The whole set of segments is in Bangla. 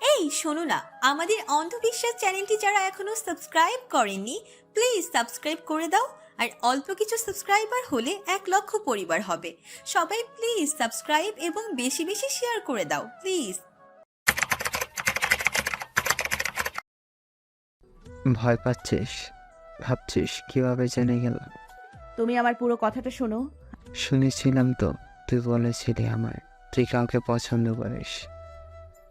এই শোনো না, আমাদের অন্ধবিশ্বাস চ্যানেলটি যারা এখনো সাবস্ক্রাইব করেননি, প্লিজ সাবস্ক্রাইব করে দাও। আর অল্প কিছু সাবস্ক্রাইবার হলে 1 লক্ষ পরিবার হবে। সবাই প্লিজ সাবস্ক্রাইব এবং বেশি বেশি শেয়ার করে দাও প্লিজ। ভয় পাচ্ছিস? ভাবছিস কিভাবে জেনে গেল? তুমি আমার পুরো কথাটা শোনো। শুনেছিলাম তো, তুই বলেছিলি আমায় তুই কাউকে পছন্দ করিস,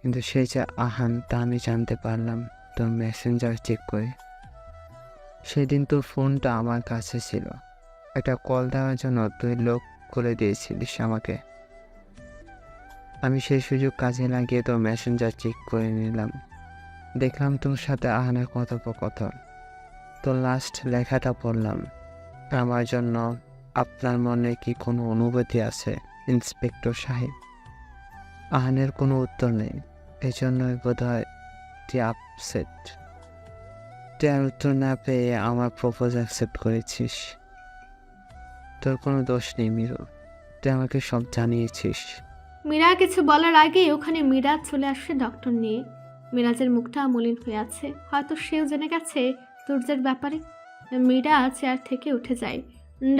কিন্তু সেই যে আহান তা আমি জানতে পারলাম তোর মেসেঞ্জার চেক করে। সেদিন তোর ফোনটা আমার কাছে ছিল, একটা কল দেওয়ার জন্য তুই লক করে দিয়েছিলিস আমাকে। আমি সেই সুযোগ কাজে লাগিয়ে তোর মেসেঞ্জার চেক করে নিলাম। দেখলাম তোর সাথে আহানের কথোপকথন। তোর লাস্ট লেখাটা পড়লাম, আমার জন্য আপনার মনে কি কোনো অনুভূতি আছে ইন্সপেক্টর সাহেব? আহানের কোনো উত্তর নেই, এই জন্যই বোধ হয় তুই আপসেট। তুই আর উত্তর না পেয়ে আমার প্রপোজ অ্যাকসেপ্ট করেছিস। তোর কোনো দোষ নেই মিরু, তুই আমাকে সব জানিয়েছিস। মীরা কিছু বলার আগেই ওখানে মিরাজ চলে আসে ডক্টর নিয়ে। মিরাজের মুখটা মলিন হয়ে আছে, হয়তো সেও জেনে গেছে তুর্যের ব্যাপারে। মীরা চেয়ার থেকে উঠে যায়।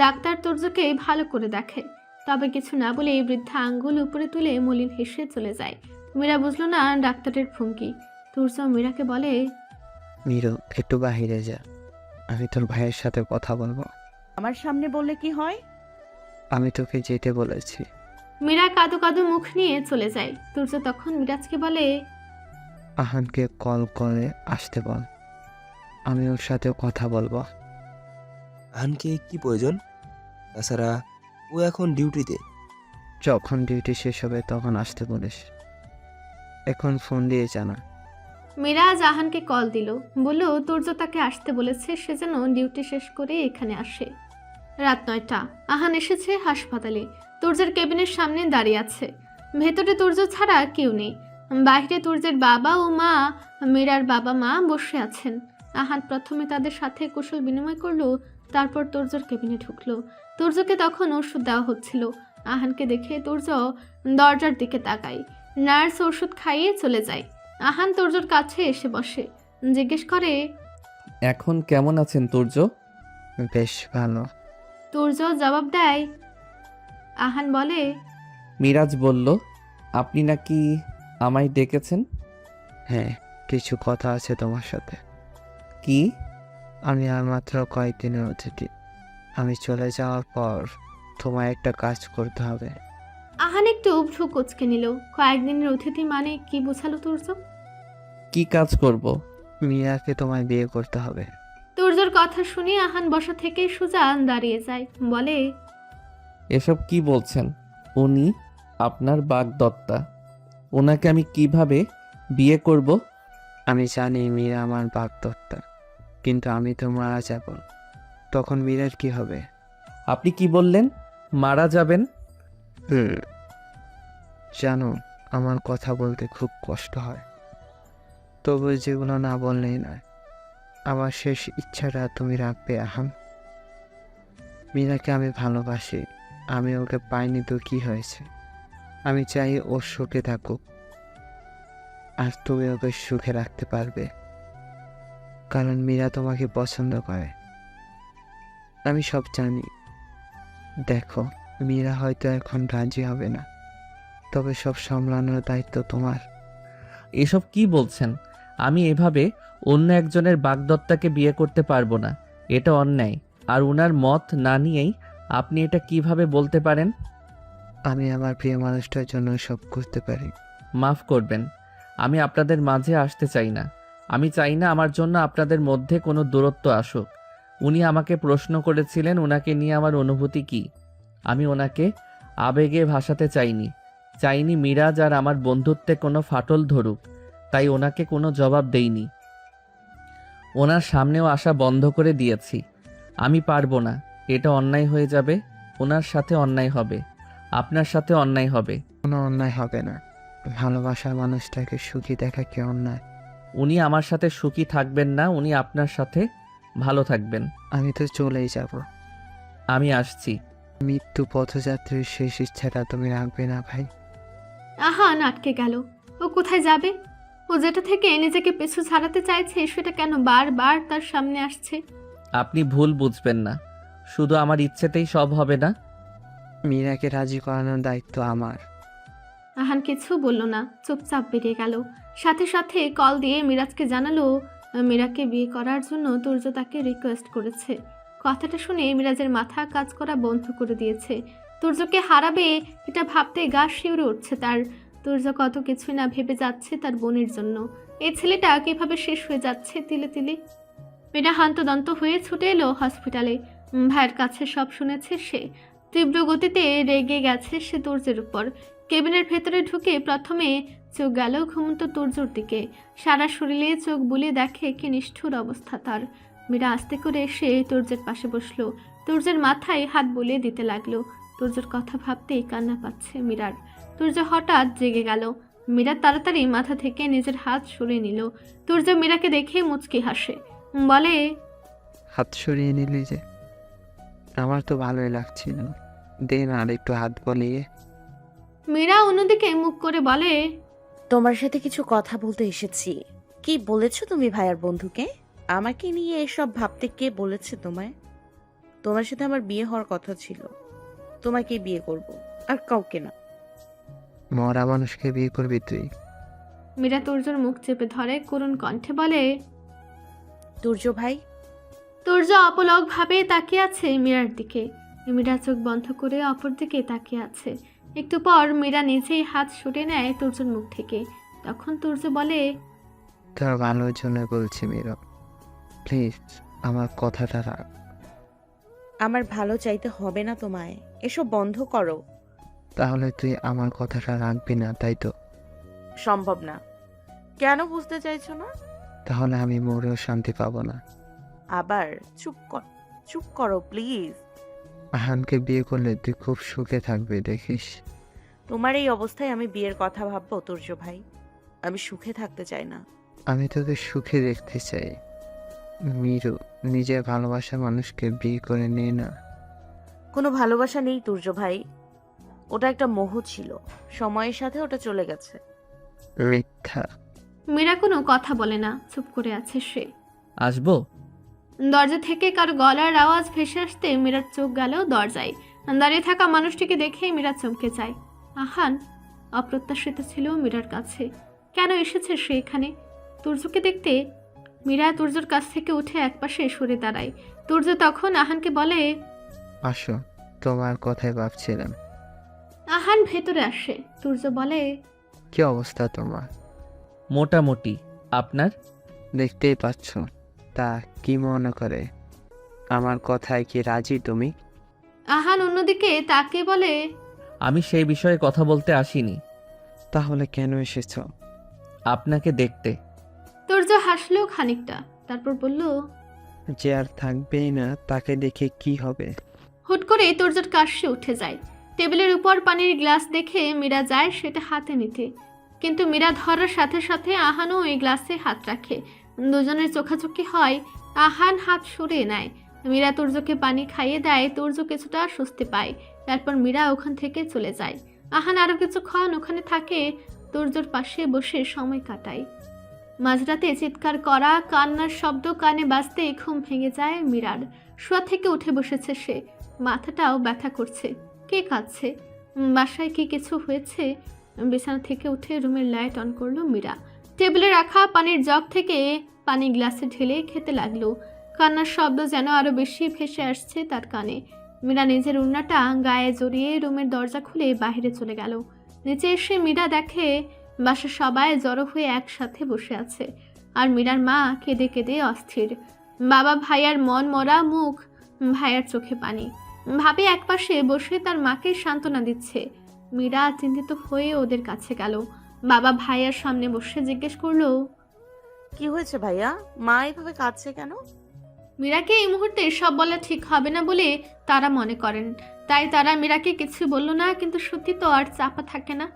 ডাক্তার তুর্যকে ভালো করে দেখে, তবে কিছু না বলে বৃদ্ধা আঙ্গুল উপরে তুলে মলিন হেসে চলে যায়। মীরা বুঝলো না ডাক্তারের ভঙ্গি। তুর্য মীরাকে বলে, মিরু একটু বাহিরে যা, আমি তোর ভাইয়ের সাথে কথা বলবো। আমার সামনে বললে কি হয়? আমি তোকে যেতে বলেছি। মীরা কাঁদো কাঁদো মুখ নিয়ে চলে যায়। তুর্য তখন মিরাজকে বলে, আহানকে কল করে আসতে বল, আমি ওর সাথে কথা বলবো। আহানকে কি প্রয়োজন? তাছাড়া ও এখন ডিউটিতে। যখন ডিউটি শেষ হবে তখন আসতে বলিস, এখন ফোন দিয়ে জানা। মীরা জাহানকে কল দিল, বলল তুর্য তাকে আসতে বলেছে, সে যেন ডিউটি শেষ করে এখানে আসে। রাত 9টা। আহান এসেছে হাসপাতালে। তুর্যের কেবিনের সামনে দাঁড়িয়ে আছে। ভেতরে তুর্য ছাড়া কেউ নেই। বাইরে তুর্যের বাবা ও মা, মীরার বাবা মা বসে আছেন। আহান প্রথমে তাদের সাথে কুশল বিনিময় করলো, তারপর তুর্যর কেবিনে ঢুকলো। তুর্যকে তখন ওষুধ দেওয়া হচ্ছিল। আহানকে দেখে তুর্য দরজার দিকে তাকায়। নার্স ওষুধ খাইয়ে চলে যায়। আহান তুর্যর কাছে এসে বসে, জিজ্ঞেস করে, এখন কেমন আছেন তুর্য? বেশ ভালো। তুর্য জবাব দেয়। আহান বলে, মিরাজ বলল আপনি নাকি আমায় ডেকেছেন। হ্যাঁ, কিছু কথা আছে তোমার সাথে। কি? আমি আর মাত্র কয়েকদিনের অতিথি, আমি চলে যাওয়ার পর তোমায় একটা কাজ করতে হবে। আহান একটু ভ্রু কুচকে নিল। কয়েকদিনের অতিথি মানে কি বোঝালো তুর্য? কি কাজ করব? মিয়াকে তোমায় বিয়ে করতে হবে। তুর্যর কথা শুনে আহান বসা থেকে সোজা দাঁড়িয়ে যায়, বলে, এসব কি বলছেন? উনি আপনার বাগদত্তা, ওনাকে আমি কিভাবে বিয়ে করব? আমি জানি মীরা আমার বাগদত্তা, কিন্তু আমি তো মারা যাব, তখন মীরার কি হবে? আপনি কি বললেন? মারা যাবেন? জানো, আমার কথা বলতে খুব কষ্ট হয়, তবু যেগুলো না বললেই নয়। আমার শেষ ইচ্ছাটা তুমি রাখবে আহান। মীরাকে আমি ভালোবাসি, আমি ওকে পাইনি তো কি হয়েছে? আমি চাই ও সুখে থাকুক, আর তুমি ওকে সুখে রাখতে পারবে, কারণ মীরা তোমাকে পছন্দ করে। আমি সব জানি। দেখো, মীরা হয়তো এখন রাজি হবে না, তবে সব সামলানোর দায়িত্ব তোমার। এসব কি বলছেন? আমি এভাবে অন্য একজনের বাগদত্তাকে বিয়ে করতে পারবো না, এটা অন্যায়। আর উনার মত না নিয়েই আপনি এটা কিভাবে বলতে পারেন? আমি আমার প্রিয় মানুষটার জন্য সব করতে পারি। মাফ করবেন, আমি আপনাদের মাঝে আসতে চাই না। আমি চাই না আমার জন্য আপনাদের মধ্যে কোনো দূরত্ব আসুক। উনি আমাকে প্রশ্ন করেছিলেন ওনাকে নিয়ে আমার অনুভূতি কি। আমি ওনাকে আবেগে ভাসাতে চাইনি মিরাজ আর আমার বন্ধুত্বে কোনো ফাটল ধরুক, তাই ওনাকে কোনো জবাব দেইনি। ওনার সামনেও আসা বন্ধ করে দিয়েছি। আমি পারবো না, এটা অন্যায় হয়ে যাবে। ওনার সাথে অন্যায় হবে, আপনার সাথে অন্যায় হবে। কোনো অন্যায় হবে না, ভালোবাসার মানুষটাকে সুখী দেখা কি অন্যায়? উনি আমার সাথে সুখী থাকবেন না, উনি আপনার সাথে ভালো থাকবেন। আমি তো চলেই যাব। আমি আসছি। মৃত্যু পথযাত্রীর শেষ ইচ্ছাটা তুমি রাখবে না ভাই? আহান আটকে গেল। ও কোথায় যাবে? ও ও যেটা থেকে নিজেকে পিছু ছাড়াতে চাইছে সেটা কেন বারবার তার সামনে আসছে। আপনি ভুল বুঝবেন না, শুধু আমার ইচ্ছেতেই সব হবে না। মীরাকে রাজি করানোর দায়িত্ব আমার। আহান কিছু বলল না, চুপচাপ বেরিয়ে গেল। সাথে সাথে কল দিয়ে মিরাজকে জানালো মীরাকে বিয়ে করার জন্য তুর্য তাকে রিকোয়েস্ট করেছে। কথাটা শুনে মিরাজের মাথা কাজ করা বন্ধ করে দিয়েছে। তুর্যকে হারাবে এটা ভাবতে গা শিউরে উঠছে তার। তুর্য কত কিছুই না ভেবে যাচ্ছে তার বোনের জন্য। এই ছেলেটা কিভাবে শেষ হয়ে যাচ্ছে তিলে তিলে। মীরা হান্তদন্ত হয়ে ছুটে এলো হসপিটালে। ভাইয়ের কাছে সব শুনেছে সে। তীব্র গতিতে রেগে গেছে সে তুর্যের উপর। কেবিনের ভেতরে ঢুকে প্রথমে চোখ গেল ঘুমন্ত তুর্যর দিকে। সারা শরীরে চোখ বুলিয়ে দেখে কি নিষ্ঠুর অবস্থা তার। মীরা আস্তে করে এসে তুর্যের পাশে বসলো। তুর্যের মাথায় হাত বুলিয়ে দিতে লাগলো। তুর্যর কথা ভাবতেই কান্না পাচ্ছে মীরার। তুর্য হঠাৎ জেগে গেল। মীরা তাড়াতাড়ি মাথা থেকে নিজের হাত সরিয়ে নিল। তুর্য মীরাকে দেখে মুচকি হাসে, বলে, হাত সরিয়ে নিলি যে? আমার তো ভালোই লাগছিল, দে না আর একটু হাত বলিয়ে। মীরা অন্যদিকে মুখ করে বলে, তোমার সাথে কিছু কথা বলতে এসেছি। কি বলেছো তুমি ভাইয়ার বন্ধুকে? আমাকে নিয়ে এসব ভাবতে কে বলেছে তোমায়? তোমার সাথে আমার বিয়ে হওয়ার কথা ছিল, তোমাকে বিয়ে করব, আর কাউকে না। মরা মানুষকে বিয়ে করবি তুই? মীরা তুর্যর মুখ চেপে ধরে করুণ কণ্ঠে বলে। তুর্য ভাই, তুর্য অপলক ভাবে তাকিয়ে আছে মীরার দিকে। মীরা চোখ বন্ধ করে অপর দিকে তাকিয়ে আছে। একটু পর মীরা নিজেই হাত সরিয়ে নেয় তুর্যর মুখ থেকে। তখন তুর্য বলে, তোর ভালোর জন্য বলছি মীরা, প্লিজ আমার কথাটা রাখ। আমার ভালো চাইতে হবে না তোমায়, এসব বন্ধ করো। তাহলে তুই আমার কথাটা রাখবি না, তাই তো? সম্ভব না। কেন বুঝতে চাইছো না? তাহলে আমি মরেও শান্তি পাবো না। আবার চুপ করো প্লিজ। আহানকে বিয়ে করলে তুই খুব সুখে থাকবি দেখিস। তোমার এই অবস্থায় আমি বিয়ের কথা ভাববো তুর্য ভাই? আমি সুখে থাকতে চাই না। আমি তোকে সুখে দেখতে চাই মিরু। নিজের ভালোবাসার মানুষকে বিয়ে করে নে না। কোনো ভালোবাসা নেই তুর্য ভাই, ওটা একটা মোহ ছিল, সময়ের সাথে ওটা চলে গেছে। মিথ্যা। মীরা কোনো কথা বলে না, চুপ করে আছে সে। আসবো? দরজা থেকে কার গলার আওয়াজ ভেসে আসতে মীরার চোখ গেল দরজায়। দাঁড়িয়ে থাকা মানুষটিকে দেখেই মীরা চমকে যায়। আহান অপ্রত্যাশিত ছিল মীরার কাছে। কেন এসেছে সে এখানে? তুর্যকে দেখতে। মীরা তুর্যর কাছ থেকে উঠে একপাশে সরে দাঁড়ায়। তুর্য তখন আহানকে বলে, আসো, তোমার কথাই ভাবছিলাম। আহান ভেতরে আসে। তুর্য বলে, কি অবস্থা তোমার? মোটামুটি। আপনার? দেখতেই পাচ্ছ। তা কি মনে করে? আমার কথায় কি রাজি তুমি? আহান অন্যদিকে তাকে বলে, আমি সেই বিষয়ে কথা বলতে আসিনি। তাহলে কেন এসেছ? আপনাকে দেখতে। তুর্য হাসলো খানিকটা, তারপর বলল, যে আর থাকবেই না তাকে দেখে কি হবে? হুট করে তুর্যর কাশি উঠে যায়। টেবিলের উপর পানির গ্লাস দেখে মীরা যায় সেটা হাতে নিতে, কিন্তু মীরা ধরার সাথে সাথে আহানও ওই গ্লাসে হাত রাখে। দুজনের চোখাচোখি হয়। আহান হাত সরিয়ে নেয়। মীরা তুর্যকে পানি খাইয়ে দেয়। তুর্য কিছুটা স্বস্তি পায়। তারপর মীরা ওখান থেকে চলে যায়। আহান আরো কিছুক্ষণ ওখানে থাকে, তুর্যর পাশে বসে সময় কাটায়। মাঝরাতে চিৎকার করা, কান্নার শব্দ কানে বাজতেই ঘুম ভেঙে যায় মীরার। শোয়া থেকে উঠে বসেছে সে, মাথাটাও ব্যথা করছে। কে কাঁদছে? বাসায় কি কিছু হয়েছে? বিছানা থেকে উঠে রুমের লাইট অন করলো মীরা। টেবিলে রাখা পানির জগ থেকে পানি গ্লাসে ঢেলে খেতে লাগলো। কান্নার শব্দ যেন আরো বেশি ভেসে আসছে তার কানে। মীরা নিজের উন্নাটা গায়ে জড়িয়ে রুমের দরজা খুলে বাইরে চলে গেল। নিচে এসে মীরা দেখে বাসার সবাই জড়ো হয়ে একসাথে বসে আছে, আর মীরার মা কেঁদে কেঁদে অস্থির। বাবা ভাইয়ার মন মরা মুখ, ভাইয়ার চোখে পানি। ভাবি একপাশে বসে তার মাকে সান্ত্বনা দিচ্ছে। মীরা চিন্তিত হয়ে ওদের কাছে গেল। বাবা ভাইয়ার সামনে বসে জিজ্ঞেস করলো, কি হয়েছে ভাইয়া? মা এভাবে কাঁদছে কেন? মীরাকে এই মুহূর্তে সব বলা ঠিক হবে না বলে তারা মনে করেন, তাই তারা মীরাকে কিছু বলল না। কিন্তু সত্যি তো আর চাপা থাকে না।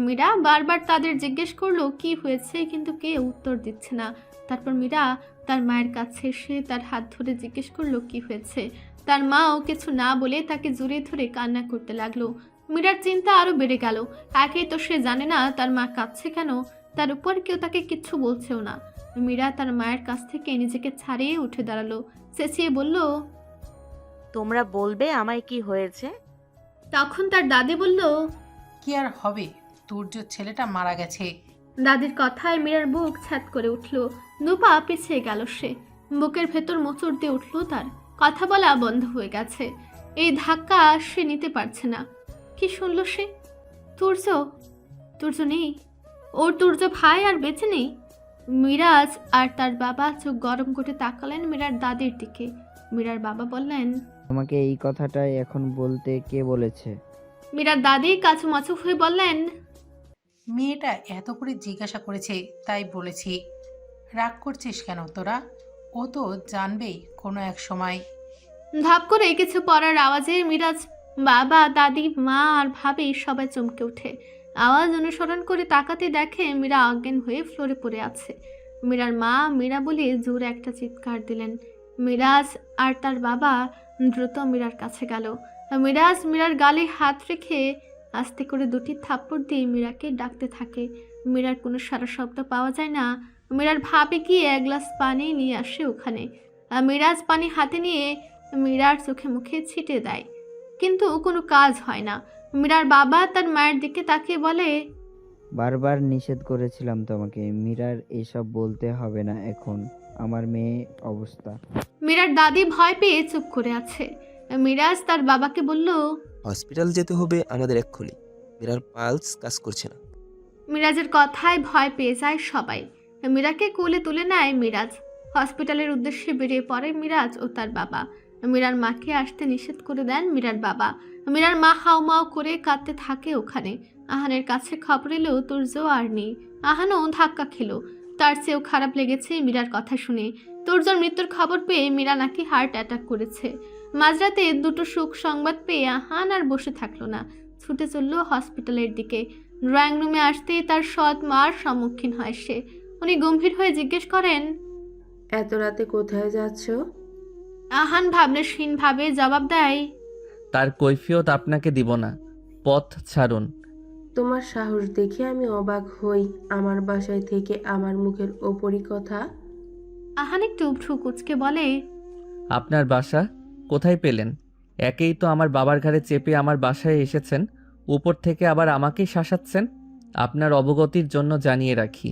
মীরা বারবার তাদের জিজ্ঞেস করলো কি হয়েছে, কিন্তু কে উত্তর দিচ্ছে না। তারপর মীরা তার মায়ের কাছে এসে তার হাত ধরে জিজ্ঞেস করলো কি হয়েছে। তার মাও কিছু না বলে তাকে জড়িয়ে ধরে কান্না করতে লাগলো। মীরার চিন্তা আরো বেড়ে গেল। একেই তো সে জানে না তার মা কাঁদছে কেন, তার উপর কেউ তাকে কিচ্ছু বলছেও না। মীরা তার মায়ের কাছ থেকে নিজেকে ছাড়িয়ে উঠে দাঁড়ালো, চেঁচিয়ে বলল। তোমরা বলবে আমায় কি হয়েছে? তখন তার দাদি বলল। কি আর হবে, তুর্য ছেলেটা মারা গেছে। দাদির কথায় মীরার বুক ছ্যাদ করে উঠল, দুপা পিছিয়ে গেল সে। বুকের ভেতর মোচড় দিয়ে উঠল তার, কথা বলা বন্ধ হয়ে গেছে। এই ধাক্কা সে নিতে পারছে না। কি শুনল সে? তুর্য, তুর্য নেই, ওর তুর্য ভাই আর বেঁচে নেই। মিরাজ আর তার বাবা চোখ গরম করে তাকালেন মীরার দাদির দিকে। মীরার বাবা বললেন। তোমাকে এই কথাটাই এখন বলতে কে বলেছে? মীরার দাদি কাচুমাচু হয়ে বললেন। মেয়েটা এত করে জিজ্ঞাসা করেছে তাই বলেছি। রাগ করছিস কেন তোরা? ও তো জানবেই কোনো এক সময়। ধাপ করে কিছু পড়ার আওয়াজে মিরাজ বাবা, দাদি, মা আর ভাবি সবাই চমকে ওঠে। আওয়াজ অনুসরণ করে তাকাতে দেখে মীরা অজ্ঞান হয়ে ফ্লোরে পড়ে আছে। মীরার মা মীরা বলে জোরে একটা চিৎকার দিলেন। মিরাজ আর তার বাবা দ্রুত মীরার কাছে গেল। মিরাজ মীরার গালে হাত রেখে আস্তে করে দুটি থাপ্পড় দিয়ে মীরাকে ডাকতে থাকে। মীরার কোনো সারা শব্দ পাওয়া যায় না। মীরার ভাবে গিয়ে এক গ্লাস পানি নিয়ে আসে ওখানে। মিরাজ পানি হাতে নিয়ে মীরার চোখে মুখে ছিটিয়ে দেয়, কিন্তু কোনো কাজ হয় না। মীরার বাবা তার মায়ের দিকে তাকিয়ে বলে। বারবার নিষেধ করেছিলাম তোমাকে, মীরার এসব বলতে হবে না এখন, আমার মেয়ে অবস্থা। মীরার দাদি ভয় পেয়ে চুপ করে আছে। মিরাজ তার বাবাকে বলল। হসপিটাল যেতে হবে আমাদের এক্ষুনি, মীরার পালস কাজ করছে না। মিরাজের কথায় ভয় পেয়ে যায় সবাই। মীরাকে কোলে তুলে নেয় মিরাজ। হসপিটালের উদ্দেশ্যে বেরিয়ে পড়ে মিরাজ ও তার বাবা। মীরার মাকে আসতে নিষেধ করে দেন মীরার বাবা। মীরার মা হাউমাউ করে কাঁদতে থাকে ওখানে। আহানের কাছে খবর এলো তুর্য আর নেই। আহানও ধাক্কা খেলো। তার চেয়েও খারাপ লেগেছে মীরার কথা শুনে। তুর্যর মৃত্যুর খবর পেয়ে মীরা নাকি হার্ট অ্যাটাক করেছে। মাঝরাতে দুটো সুখ সংবাদ পেয়ে আহান আর বসে থাকলো না, ছুটে চলল হসপিটালের দিকে। ড্রয়িং রুমে আসতেই তার সৎ মার সম্মুখীন হয় সে। উনি গম্ভীর হয়ে জিজ্ঞেস করেন। এত রাতে কোথায় যাচ্ছ? আহান ভাবনাহীনভাবে জবাব দেয়। তার কৈফিয়ত আপনাকে দিব না, পথ ছাড়ুন। তোমার সাহস দেখে আমি অবাক হই, আমার বাসায় থেকে আমার মুখের ওপরই কথা। আহান একটু ভ্রু কুঁচকে বলে। আপনার বাসা কোথায় পেলেন? একেই তো আমার বাবার ঘাড়ে চেপে আমার বাসায় এসেছেন, উপর থেকে আবার আমাকেই শাসাচ্ছেন। আপনার অবগতির জন্য জানিয়ে রাখি,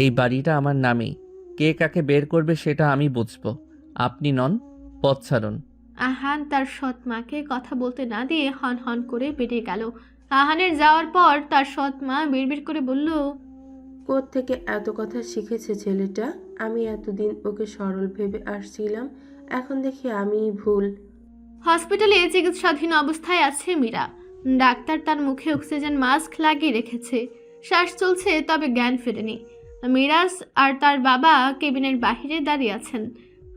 এই বাড়িটা আমার নামেই। কে কাকে বের করবে সেটা আমি বুঝব, আপনি নন। পথ ছাড়ুন। আহান তার সৎ মাকে কথা বলতে না দিয়ে হন হন করে বেরিয়ে গেল। আহানের যাওয়ার পর তার সৎ মা বিড়বিড় করে বলল। থেকে এত কথা শিখেছে ছেলেটা? আমি এতদিন ওকে সরল ভেবে আসছিলাম, এখন দেখি আমিই ভুল। হসপিটালে চিকিৎসাধীন অবস্থায় আছে মীরা। ডাক্তার তার মুখে অক্সিজেন মাস্ক লাগিয়ে রেখেছে। শ্বাস চলছে, তবে জ্ঞান ফেরেনি। মিরাজ আর তার বাবা কেবিনের বাহিরে দাঁড়িয়ে আছেন।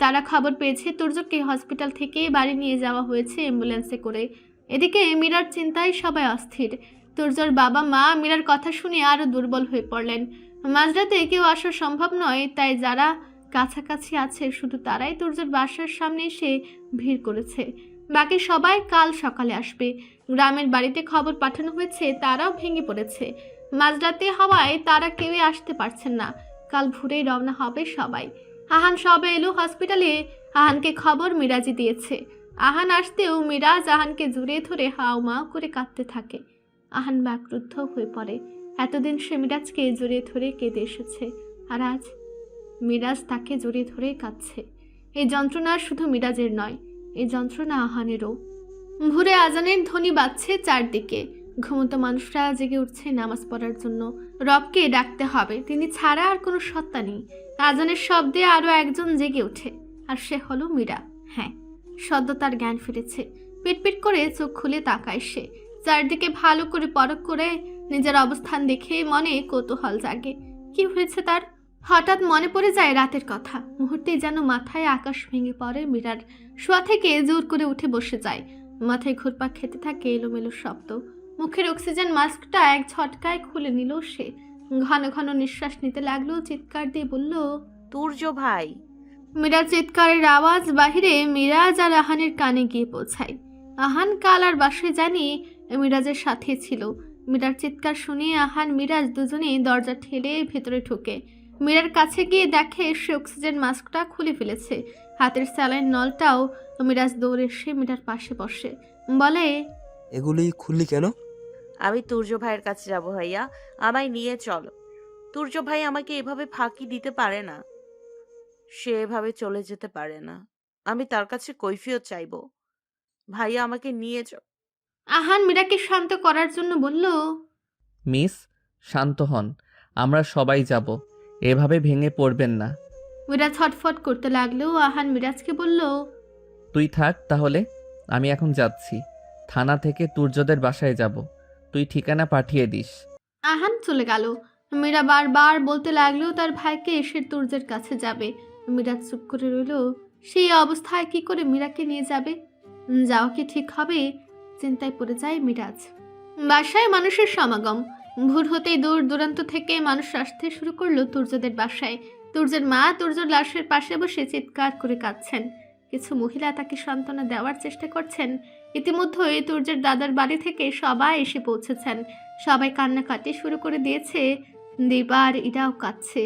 তারা খবর পেয়েছে তুর্যকে হসপিটাল থেকে বাড়ি নিয়ে যাওয়া হয়েছে অ্যাম্বুলেন্সে করে। এদিকে মীরার চিন্তায় সবাই অস্থির। তুর্যর বাবা মা মীরার কথা শুনে আরও দুর্বল হয়ে পড়লেন। মাঝরাতে কেউ আসা সম্ভব নয়, তাই যারা কাছাকাছি আছে শুধু তারাই তুর্যর বাসার সামনে এসে ভিড় করেছে। বাকি সবাই কাল সকালে আসবে। গ্রামের বাড়িতে খবর পাঠানো হয়েছে, তারাও ভেঙে পড়েছে। মাঝরাতে হওয়ায় তারা কেউই আসতে পারছেন না। কাল ভোরেই রওনা হবে সবাই। আহান সবে এলো হসপিটালে। আহানকে খবর মিরাজি দিয়েছে। আহান আসতেও মিরাজ আহানকে জড়িয়ে ধরে হাউমাউ করে কাঁদতে থাকে। আহান ব্যাকুদ্ধ হয়ে পড়ে। এতদিন সে মিরাজকে জড়িয়ে ধরে কেঁদে এসেছে, আর আজ মিরাজ তাকে জড়িয়ে ধরে কাঁদছে। এই যন্ত্রণা শুধু মিরাজের নয়, এই যন্ত্রণা আহানেরও। ভোরে আজানের ধ্বনি বাজছে চারদিকে। ঘুমন্ত মানুষরা জেগে উঠছে নামাজ পড়ার জন্য। রবকে ডাকতে হবে, তিনি ছাড়া আর কোনো সত্তা নেই। আজানের শব্দে আরও একজন জেগে ওঠে, আর সে হলো মীরা। হ্যাঁ, সদ্য তার জ্ঞান ফিরেছে। পিটপিট করে চোখ খুলে তাকায় সে। চারদিকে ভালো করে পরখ করে নিজের অবস্থান দেখে মনে কৌতূহল জাগে। কি হয়েছে তার? হঠাৎ মনে পড়ে যায় রাতের কথা। মুহূর্তে যেন মাথায় আকাশ ভেঙে পড়ে মীরার। শোয়া থেকে জোর করে উঠে বসে যায়। মাথায় ঘুরপাক খেতে থাকে এলোমেলো শব্দ। মুখের অক্সিজেন মাস্কটা এক ঝটকায় খুলে নিল সে। ঘন ঘন নিঃশ্বাস নিতে লাগলো, চিৎকার দিয়ে বলল। তুর্য ভাই! মীরার চিৎকারের আওয়াজ বাহিরে মিরাজ আর আহানের কানে গিয়ে পৌঁছায়। আহান কাল আর বাসায় জানি মিরাজের সাথে ছিল। মীরার চিৎকার শুনে আহান মিরাজ দুজনেই দরজা ঠেলে ভেতরে ঢোকে। মীরার কাছে গিয়ে দেখে সে অক্সিজেন মাস্কটা খুলে ফেলেছে, হাতের স্যালাইন নলটাও। মিরাজ দৌড়ে এসে মীরার পাশে বসে, বলে, এগুলি খুললি কেন? আমি তুর্য ভাইয়ের কাছে যাব ভাইয়া, আমায় নিয়ে চলো। তুর্য ভাই আমাকে এভাবে ফাঁকি দিতে পারে না, সে এভাবে চলে যেতে পারে না। আমি তার কাছে কৈফিয়ত চাইবো। ভাইয়া আমাকে নিয়ে আহান মীরাকে শান্ত করার জন্য বলল, মিস, শান্ত হন, আমরা সবাই যাব, এভাবে ভেঙে পড়বেন না। মিরাজ ছটফট করতে লাগলেও আহান মিরাজকে বলল, তুই থাক তাহলে, আমি এখন যাচ্ছি। থানা থেকে তুর্যদের বাসায় যাব, তুই ঠিকানা পাঠিয়ে দিস। আহান চলে গেল। মীরা বারবার বলতে লাগলো তার ভাইকে এসে তুর্যের কাছে যাবে। মিরাজ চুপ করে রইল। সেই অবস্থায় কি করে মীরাকে নিয়ে যাবে? যাওয়া কি ঠিক হবে? চিন্তায় পড়ে যায় মিরাজ। বাসায় মানুষের সমাগম। ভোর হতেই দূর দূরান্ত থেকে মানুষ আসতে শুরু করলো তুর্যদের বাসায়। তুর্যের মা তুর্যর লাশের পাশে বসে চিৎকার করে কাঁদছেন। কিছু মহিলা তাকে সান্ত্বনা দেওয়ার চেষ্টা করছেন। ইতিমধ্যেই তুর্যের দাদার বাড়ি থেকে সবাই এসে পৌঁছেছেন। সবাই কান্নাকাটি শুরু করে দিয়েছে। দিবার ইরাও কাঁদছে।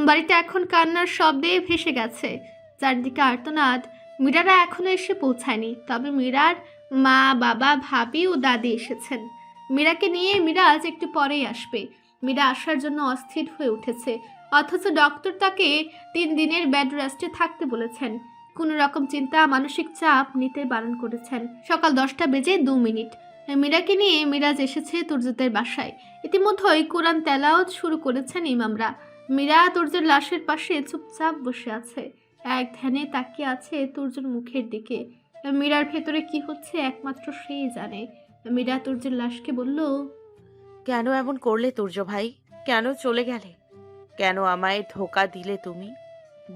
বাড়িটা এখন কান্নার শব্দে ভেসে গেছে। চারদিকে আর্তনাদ। মীরারা এখনো এসে পৌঁছায়নি, তবে মীরার মা, বাবা, ভাবি ও দাদি এসেছেন। মীরাকে নিয়ে মিরাজ একটু পরেই আসবে। মীরা আসার জন্য অস্থির হয়ে উঠেছে, অথচ ডক্টর তাকে 3 দিনের বেড রেস্টে থাকতে বলেছেন। কোনো রকম চিন্তা, মানসিক চাপ নিতে বারণ করেছেন। সকাল 10টা বেজে 2 মিনিট। মীরাকে নিয়ে মিরাজ এসেছে তুর্যদের বাসায়। ইতিমধ্যেই কোরআন তেলাওয়াত শুরু করেছেন ইমামরা। মীরা তুর্যের লাশের পাশে চুপচাপ বসে আছে, এক ধ্যানে তাকিয়ে আছে তুর্যর মুখের দিকে। মীরার ভেতরে কি হচ্ছে একমাত্র সেই জানে। মীরা তুর্যের লাশকে বলল, কেন এমন করলে তুর্য ভাই? কেন চলে গেলে? কেন আমায় ধোকা দিলে তুমি?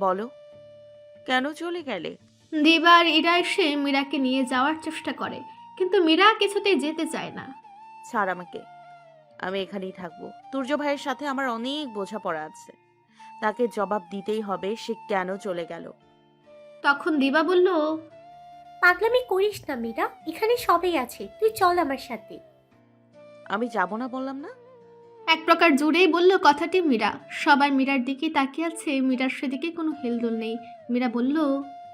বলো, কেন চলে গেলে? দিবার ইরা এসে মীরাকে নিয়ে যাওয়ার চেষ্টা করে, কিন্তু মীরা কিছুতেই যেতে চায় না। ছাড় আমাকে, আমি এখানেই থাকবো। তুর্য ভাইয়ের সাথে আমার অনেক বোঝাপড়া আছে, তাকে জবাব দিতেই হবে সে কেন চলে গেল। তখন দিবা বলল, পাগলামি করিস না মীরা, এখানে সবাই আছে, তুই চল আমার সাথে। আমি যাব না বললাম না? এক প্রকার জোরেই বলল কথাটি মীরা। সবাই মীরার দিকে তাকিয়ে আছে, মীরার সেদিকে কোনো হেলদোল নেই। মীরা বলল,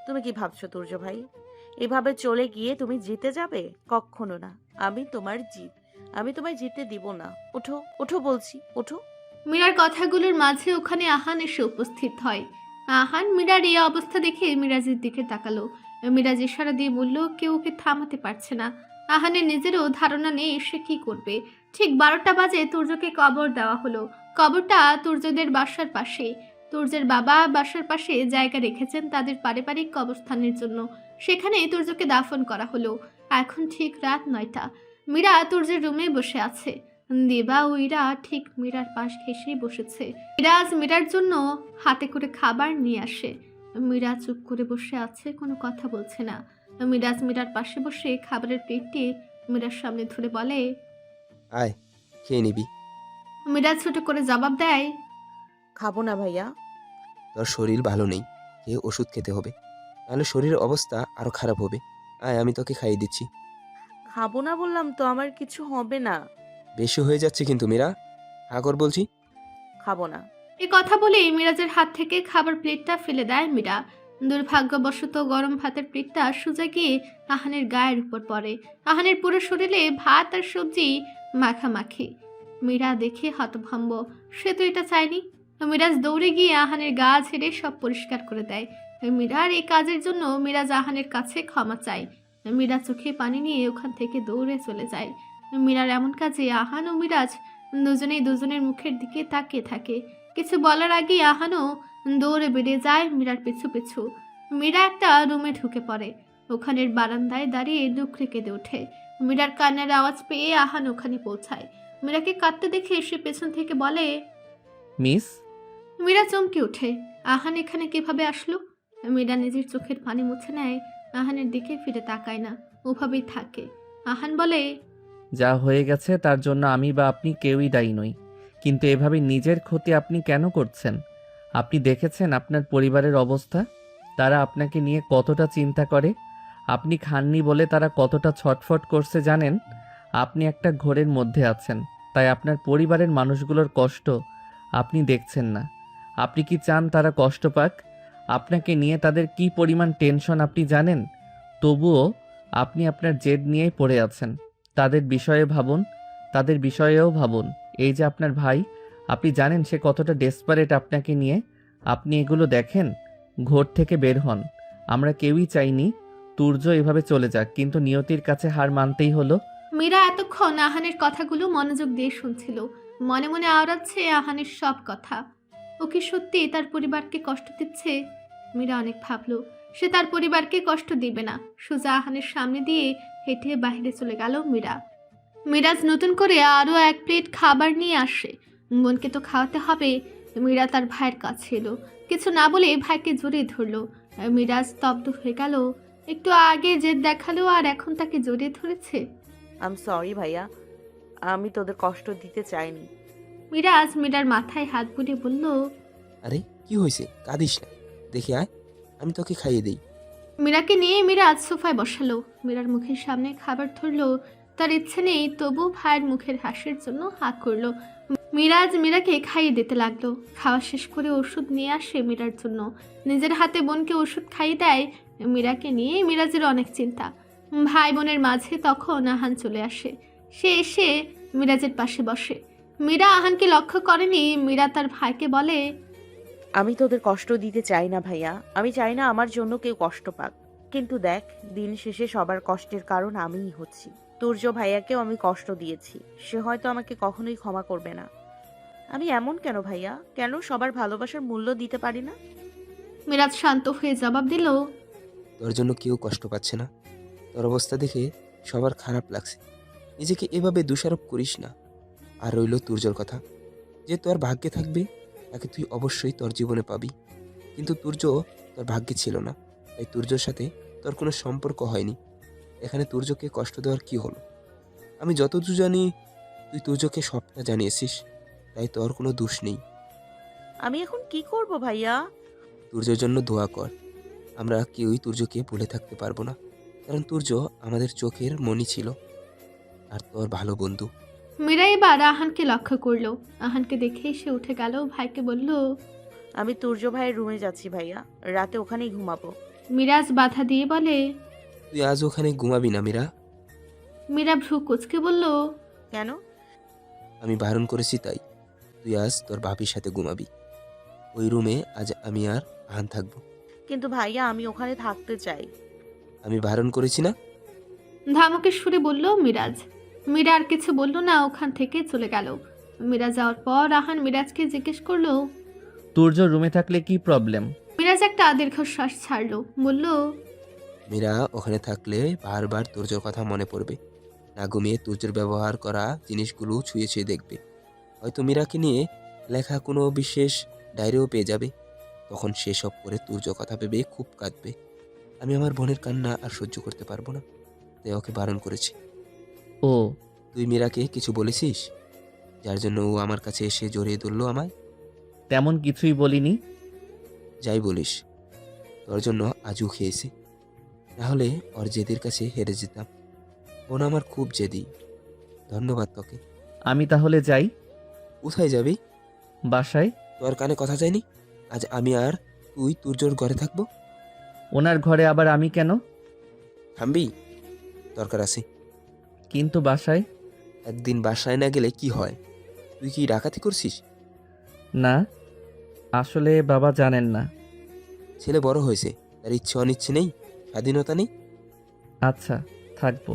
তুমি কি ভাবছো তুর্য ভাই, এভাবে চলে গিয়ে তুমি জিতে যাবে? কখনো না। আমি তোমায় জিততে দিব না। ওঠো, ওঠো বলছি, ওঠো। মীরার কথাগুলোর মাঝে ওখানে আহান এসে উপস্থিত হয়। আহান মীরার এই অবস্থা দেখে মিরাজের দিকে তাকালো। মিরাজ ইশারা দিয়ে বলল, কেউ ওকে থামাতে পারছে না। আহানের নিজেরও ধারণা নেই সে কি করবে। ঠিক 12টা বাজে তুর্যকে কবর দেওয়া হলো। কবরটা তুর্যদের বাসার পাশে। তুর্যের বাবা বাসার পাশে জায়গা রেখেছেন তাদের পারিবারিক কবরস্থানের জন্য। সেখানে তুর্যকে দাফন করা হলো। এখন ঠিক রাত 9টা। মীরা তুর্যের রুমে বসে আছে। দেবা ও ইরা ঠিক মীরার পাশ ঘেঁষেই বসেছে। মিরাজ মীরার জন্য হাতে করে খাবার নিয়ে আসে। মীরা চুপ করে বসে আছে, কোনো কথা বলছে না। মিরাজ মীরার পাশে বসে খাবারের প্লেটটি মীরার সামনে ধরে বলে, আয়, খেয়ে নিবি। মীরা ছোট করে জবাব দেয়, খাবো না ভাইয়া। তোর শরীর ভালো নেই, খেয়ে ওষুধ খেতে হবে, নাহলে শরীরের অবস্থা আরো খারাপ হবে। আয়, আমি তোকে খাইয়ে দিচ্ছি। খাবো না বললাম তো, আমার কিছু হবে না। বেশি হয়ে যাচ্ছে কিন্তু মীরা, আগর বলছি। খাবো না। এ কথা বলে মিরাজের হাত থেকে খাবার প্লেটটা ফেলে দেয় মীরা। দুর্ভাগ্যবশত গরম ভাতের প্লেটটা সোজা গিয়ে আহানের গায়ের উপর পড়ে। আহানের পুরো শরীরে ভাত আর সবজি মাখামাখি। মীরা দেখে হতভম্ব, সে তো এটা চায়নি। মিরাজ দৌড়ে গিয়ে আহানের গা ঝেড়ে সব পরিষ্কার করে দেয়। মীরার এই কাজের জন্য মিরাজ আহানের কাছে ক্ষমা চায়। মীরা চোখে পানি নিয়ে ওখান থেকে দৌড়ে চলে যায়। মীরার এমন কাজে আহান ও মিরাজ দুজনেই দুজনের মুখের দিকে তাকিয়ে থাকে। কিছু বলার আগে আহানও দৌড়ে বেরিয়ে যায় মীরার পিছু পিছু। মীরা একটা রুমে ঢুকে পড়ে। ওখানের বারান্দায় দাঁড়িয়ে দুঃখে কেঁদে ওঠে। মীরার কান্নার আওয়াজ পেয়ে আহান ওখানে পৌঁছায়। মীরাকে কাঁদতে দেখে সে পেছন থেকে বলে, মিস। মীরা চমকে ওঠে, আহান এখানে কিভাবে আসলো? মীরা নিজের চোখের পানি মুছে নেয়, আহানের দিকে ফিরে তাকায় না, ওভাবেই থাকে। আহান বলে, যা হয়ে গেছে তার জন্য আমি বা আপনি কেউই দায়ী নই, কিন্তু এভাবে নিজের ক্ষতি আপনি কেন করছেন? আপনি দেখেছেন আপনার পরিবারের অবস্থা, তারা আপনাকে নিয়ে কতটা চিন্তা করে। আপনি খাননি বলে তারা কতটা ছটফট করছে জানেন? আপনি একটা ঘোরের মধ্যে আছেন, তাই আপনার পরিবারের মানুষগুলোর কষ্ট আপনি দেখছেন না। আপনি কি চান তারা কষ্ট পাক? আপনাকে নিয়ে তাদের কি পরিমাণ টেনশন আপনি জানেন? তবুও আপনি আপনার জেদ নিয়েই পড়ে আছেন। তাদের বিষয়ে ভাবুন, তাদের বিষয়েও ভাবুন। এই যে আপনার ভাই, আপনি জানেন সে কতটা ডেসপারেট আপনাকে নিয়ে। আপনি এগুলো দেখেন, ঘোর থেকে বের হন। আমরা কেউই চাইনি তুর্য এভাবে চলে যাক, কিন্তু নিয়তির কাছে হার মানতেই হলো। মীরা এতক্ষণ আহানের কথাগুলো মনোযোগ দিয়ে শুনছিল। মনে মনে আওড়াচ্ছে আহানের সব কথা। ও কি সত্যি তার পরিবারকে কষ্ট দিচ্ছে? মীরা অনেক ভাবলো সে তার পরিবারকে কষ্ট দিবে না। সোজা আহানের সামনে দিয়ে হেঁটে বাইরে চলে গেল মীরা। মিরাজ নতুন করে আরও 1 প্লেট খাবার নিয়ে আসে। বোনকে তো খাওয়াতে হবে। মীরা তার ভাইয়ের কাছে এলো, কিছু না বলে ভাইকে জড়িয়ে ধরলো। মিরাজ স্তব্ধ হয়ে গেল। একটু আগে জেদ দেখালো আর এখন তাকে জড়িয়ে ধরেছে। সরি ভাইয়া, আমি তোদের কষ্ট দিতে চাইনি। মিরাজ মীরার মাথায় হাত বুলিয়ে বলল, আরে কি হয়েছে, কাঁদিস না, দেখে আয়, আমি তোকে খাইয়ে দেই। মীরাকে নিয়ে মিরাজ সোফায় বসালো। মীরার মুখের সামনে খাবার ধরলো। তার ইচ্ছে নেই, তবু ভাইয়ের মুখের হাসির জন্য হাঁ করলো। মিরাজ মীরাকে খাইয়ে দিতে লাগলো। খাওয়া শেষ করে ওষুধ নিয়ে আসে মীরার জন্য। নিজের হাতে বোনকে ওষুধ খাইয়ে দেয়। মীরাকে নিয়ে মিরাজের অনেক চিন্তা। ভাই বোনের মাঝে তখন আহান চলে আসে। সে এসে মিরাজের পাশে বসে। মীরা আহানকে লক্ষ্য করেনি। মীরা তার ভাইকে বলে, আমি তোদের কষ্ট দিতে চাই না ভাইয়া, আমি চাই না আমার জন্য কেউ কষ্ট পাক। কিন্তু দেখ, দিন শেষে সবার কষ্টের কারণ আমিই হচ্ছি। তুর্য ভাইয়াকেও আমি কষ্ট দিয়েছি, সে হয়তো আমাকে কখনোই ক্ষমা করবে না। আমি এমন কেন ভাইয়া? কেন সবার ভালোবাসার মূল্য দিতে পারি না? মিরাজ শান্ত হয়ে জবাব দিল, তোর জন্য কেউ কষ্ট পাচ্ছে না। তোর অবস্থা দেখে সবার খারাপ লাগছে। নিজেকে এভাবে দোষারোপ করিস না। আর রইল তুর্যর কথা, যে তোর ভাগ্যে থাকবে তাকে তুই অবশ্যই তোর জীবনে পাবি। কিন্তু তুর্য তোর ভাগ্যে ছিল না, তাই তুর্যর সাথে তোর কোনো সম্পর্ক হয়নি। এখানে তুর্যকে কষ্ট দেওয়ার কি হলো? আমি যতদূর জানি তুই তুর্যকে সবটা জানিয়েছিস, তাই তোর কোনো দোষ নেই। আমি এখন কি করব ভাইয়া? তুর্যর জন্য দোয়া কর। আমরা কেউই তুর্যকে ভুলে থাকতে পারবো না, কারণ তুর্য আমাদের চোখের মণি ছিল আর তোর ভালো বন্ধু। মীরা এবার আহানকে লক্ষ্য করলো। আহানকে দেখেই সে উঠে গেল। ভাইকে বলল, আমি তুর্য ভাইয়ের রুমে যাচ্ছি ভাইয়া, রাতে ওখানেই ঘুমাবো। মিরাজ বাধা দিয়ে বলে, তুই আজ ওখানে ঘুমাবি না মীরা। মীরা ভ্রু কুচকে বলল, কেন? আমি বারণ করেছি তাই। তুই আজ তোর ভাবির সাথে ঘুমাবি। ওই রুমে আজ আমি আর আহান থাকবো। কিন্তু ভাইয়া, আমি ওখানে থাকতে চাই। আমি বারণ করেছি না? ধমকের সুরে বলল মিরাজ। মীরা আর কিছু বলল না, ওখান থেকে চলে গেল। মীরা যাওয়ার পর আহান মিরাজকে জিজ্ঞেস করলো, তুর্য রুমে থাকলে কি প্রবলেম? মিরাজ একটা দীর্ঘশ্বাস ছাড়লো, বলল, মীরা ওখানে থাকলে বারবার তুর্যর কথা মনে পড়বে। না ঘুমিয়ে তুর্যর ব্যবহার করা জিনিসগুলো ছুঁয়ে ছুঁয়ে দেখবে। হয়তো মীরাকে নিয়ে লেখা কোনো বিশেষ ডায়েরিও পেয়ে যাবে। তখন সেসব করে তুর্য কথা ভেবে খুব কাঁদবে। আমি আমার বোনের কান্না আর সহ্য করতে পারবো না, তাই ওকে বারণ করেছি। ও, তুই মীরাকে কিছু বলেছিস যার জন্য ও আমার কাছে এসে জড়িয়ে ধরলো আমায়? তেমন কিছুই বলিনি। যাই বলিস, তোর জন্য আজও খেয়েছি, নাহলে ওর জেদের কাছে হেরে যেতাম। বোন আমার খুব জেদি। ধন্যবাদ তোকে। আমি তাহলে যাই। কোথায় যাবি? বাসায়। তোর কানে কথা যায়নি আজ আমি আর তুই তুর্যর ঘরে থাকবো? ওনার ঘরে আবার আমি কেন? থামবি? দরকার আছে। কিন্তু বাসায়। একদিন বাসায় না গেলে কি হয়? তুই কি ডাকাতি করছিস? না, আসলে বাবা জানেন না। ছেলে বড় হয়েছে, তার ইচ্ছে অনিচ্ছে নেই, স্বাধীনতা নেই। আচ্ছা, থাকবো।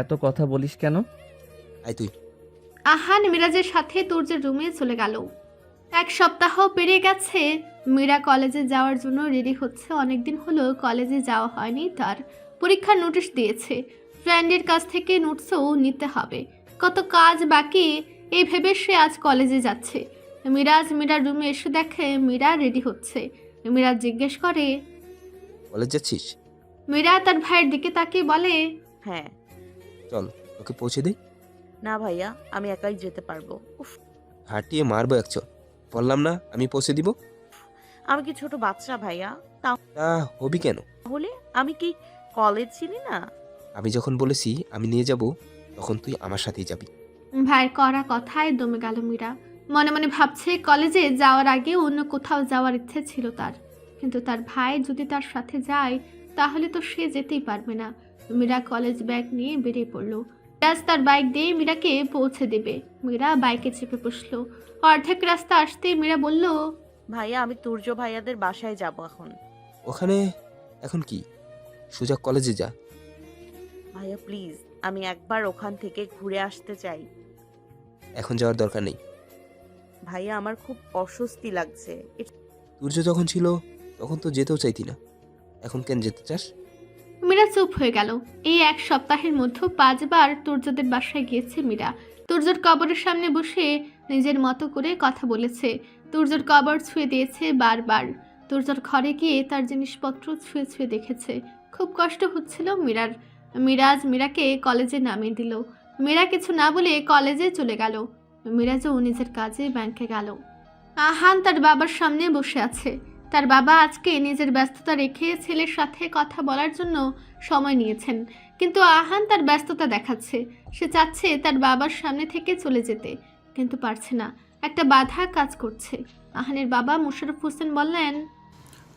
এত কথা বলিস কেন? আয় তুই। আহান মিরাজের সাথে তুর্যের রুমে চলে গেল। 1 সপ্তাহ পেরিয়ে গেছে। মীরা কলেজে যাওয়ার জন্য রেডি হচ্ছে। অনেকদিন হলো কলেজে যাওয়া হয়নি তার। পরীক্ষার নোটিশ দিয়েছে, ফ্রেন্ডের কাছ থেকে নোটসও নিতে হবে। কত কাজ বাকি, এই ভেবে সে আজ কলেজে যাচ্ছে। মিরাজ মীরার রুমে এসে দেখে মীরা রেডি হচ্ছে। মিরাজ জিজ্ঞেস করে, কলেজ যাচ্ছিস? মীরা তার ভাইয়ের দিকে তাকিয়ে বলে, হ্যাঁ। চল ওকে পৌঁছে দে। না ভাইয়া, আমি একাই যেতে পারবো। উফ, হাঁটিয়ে মারবো এক চল। বললাম না আমি পৌঁছে দিব? আমি কি ছোট বাচ্চা ভাইয়া? তা হবি কেন? তাহলে আমি কি কলেজ ছিলি না? আমি যখন বলেছি আমি নিয়ে যাব, তখন তুই আমার সাথেই যাবি। ভাইয়ের কড়া কথায় দমে গেল মীরা। মনে মনে ভাবছে কলেজে যাওয়ার আগে অন্য কোথাও যাওয়ার ইচ্ছে ছিল তার, কিন্তু তার ভাই যদি তার সাথে যায় তাহলে তো সে যেতেই পারবে না। মীরা কলেজ ব্যাগ নিয়ে বেরিয়ে পড়লো। রাজ তার বাইক দিয়ে মীরাকে পৌঁছে দেবে। মীরা বাইকে চেপে বসলো। অর্ধেক রাস্তা আসতেই মীরা বলল, ভাইয়া আমি তুর্য ভাইয়াদের বাসায় যাব এখন। ওখানে এখন কি? সোজা কলেজে যা। ভাইয়া প্লিজ, আমি একবার ওখান থেকে ঘুরে আসতে চাই। এখন যাওয়ার দরকার নেই। ভাইয়া আমার খুব অস্বস্তি লাগছে। সূর্য যখন ছিল তখন তো যেতেও চাইতি না, এখন কেন যেতে চাস? মীরা চুপ হয়ে গেল। এই এক সপ্তাহের মধ্যে 5 বার তুর্যদের বাসায় গিয়েছে মীরা। তুর্যর কবরের সামনে বসে নিজের মতো করে কথা বলেছে। তুর্যর কবর ছুঁয়ে দিয়েছে বারবার। তুর্যর ঘরে গিয়ে তার জিনিসপত্র ছুঁয়ে ছুঁয়ে দেখেছে। খুব কষ্ট হচ্ছিল মীরার। মিরাজ মীরাকে কলেজে নামিয়ে দিল। মীরা কিছু না বলে কলেজে চলে গেল। মিরাজও নিজের কাজে ব্যাংকে গেল। আহান তার বাবার সামনে বসে আছে। তার বাবা আজকে নিজের ব্যস্ততা রেখে ছেলের সাথে কথা বলার জন্য সময় নিয়েছেন, কিন্তু আহান তার ব্যস্ততা দেখাচ্ছে। সে চাচ্ছে তার বাবার সামনে থেকে চলে যেতে, কিন্তু পারছে না। একটা বাধা কাজ করছে। আহানের বাবা মোশাররফ হোসেন বললেন,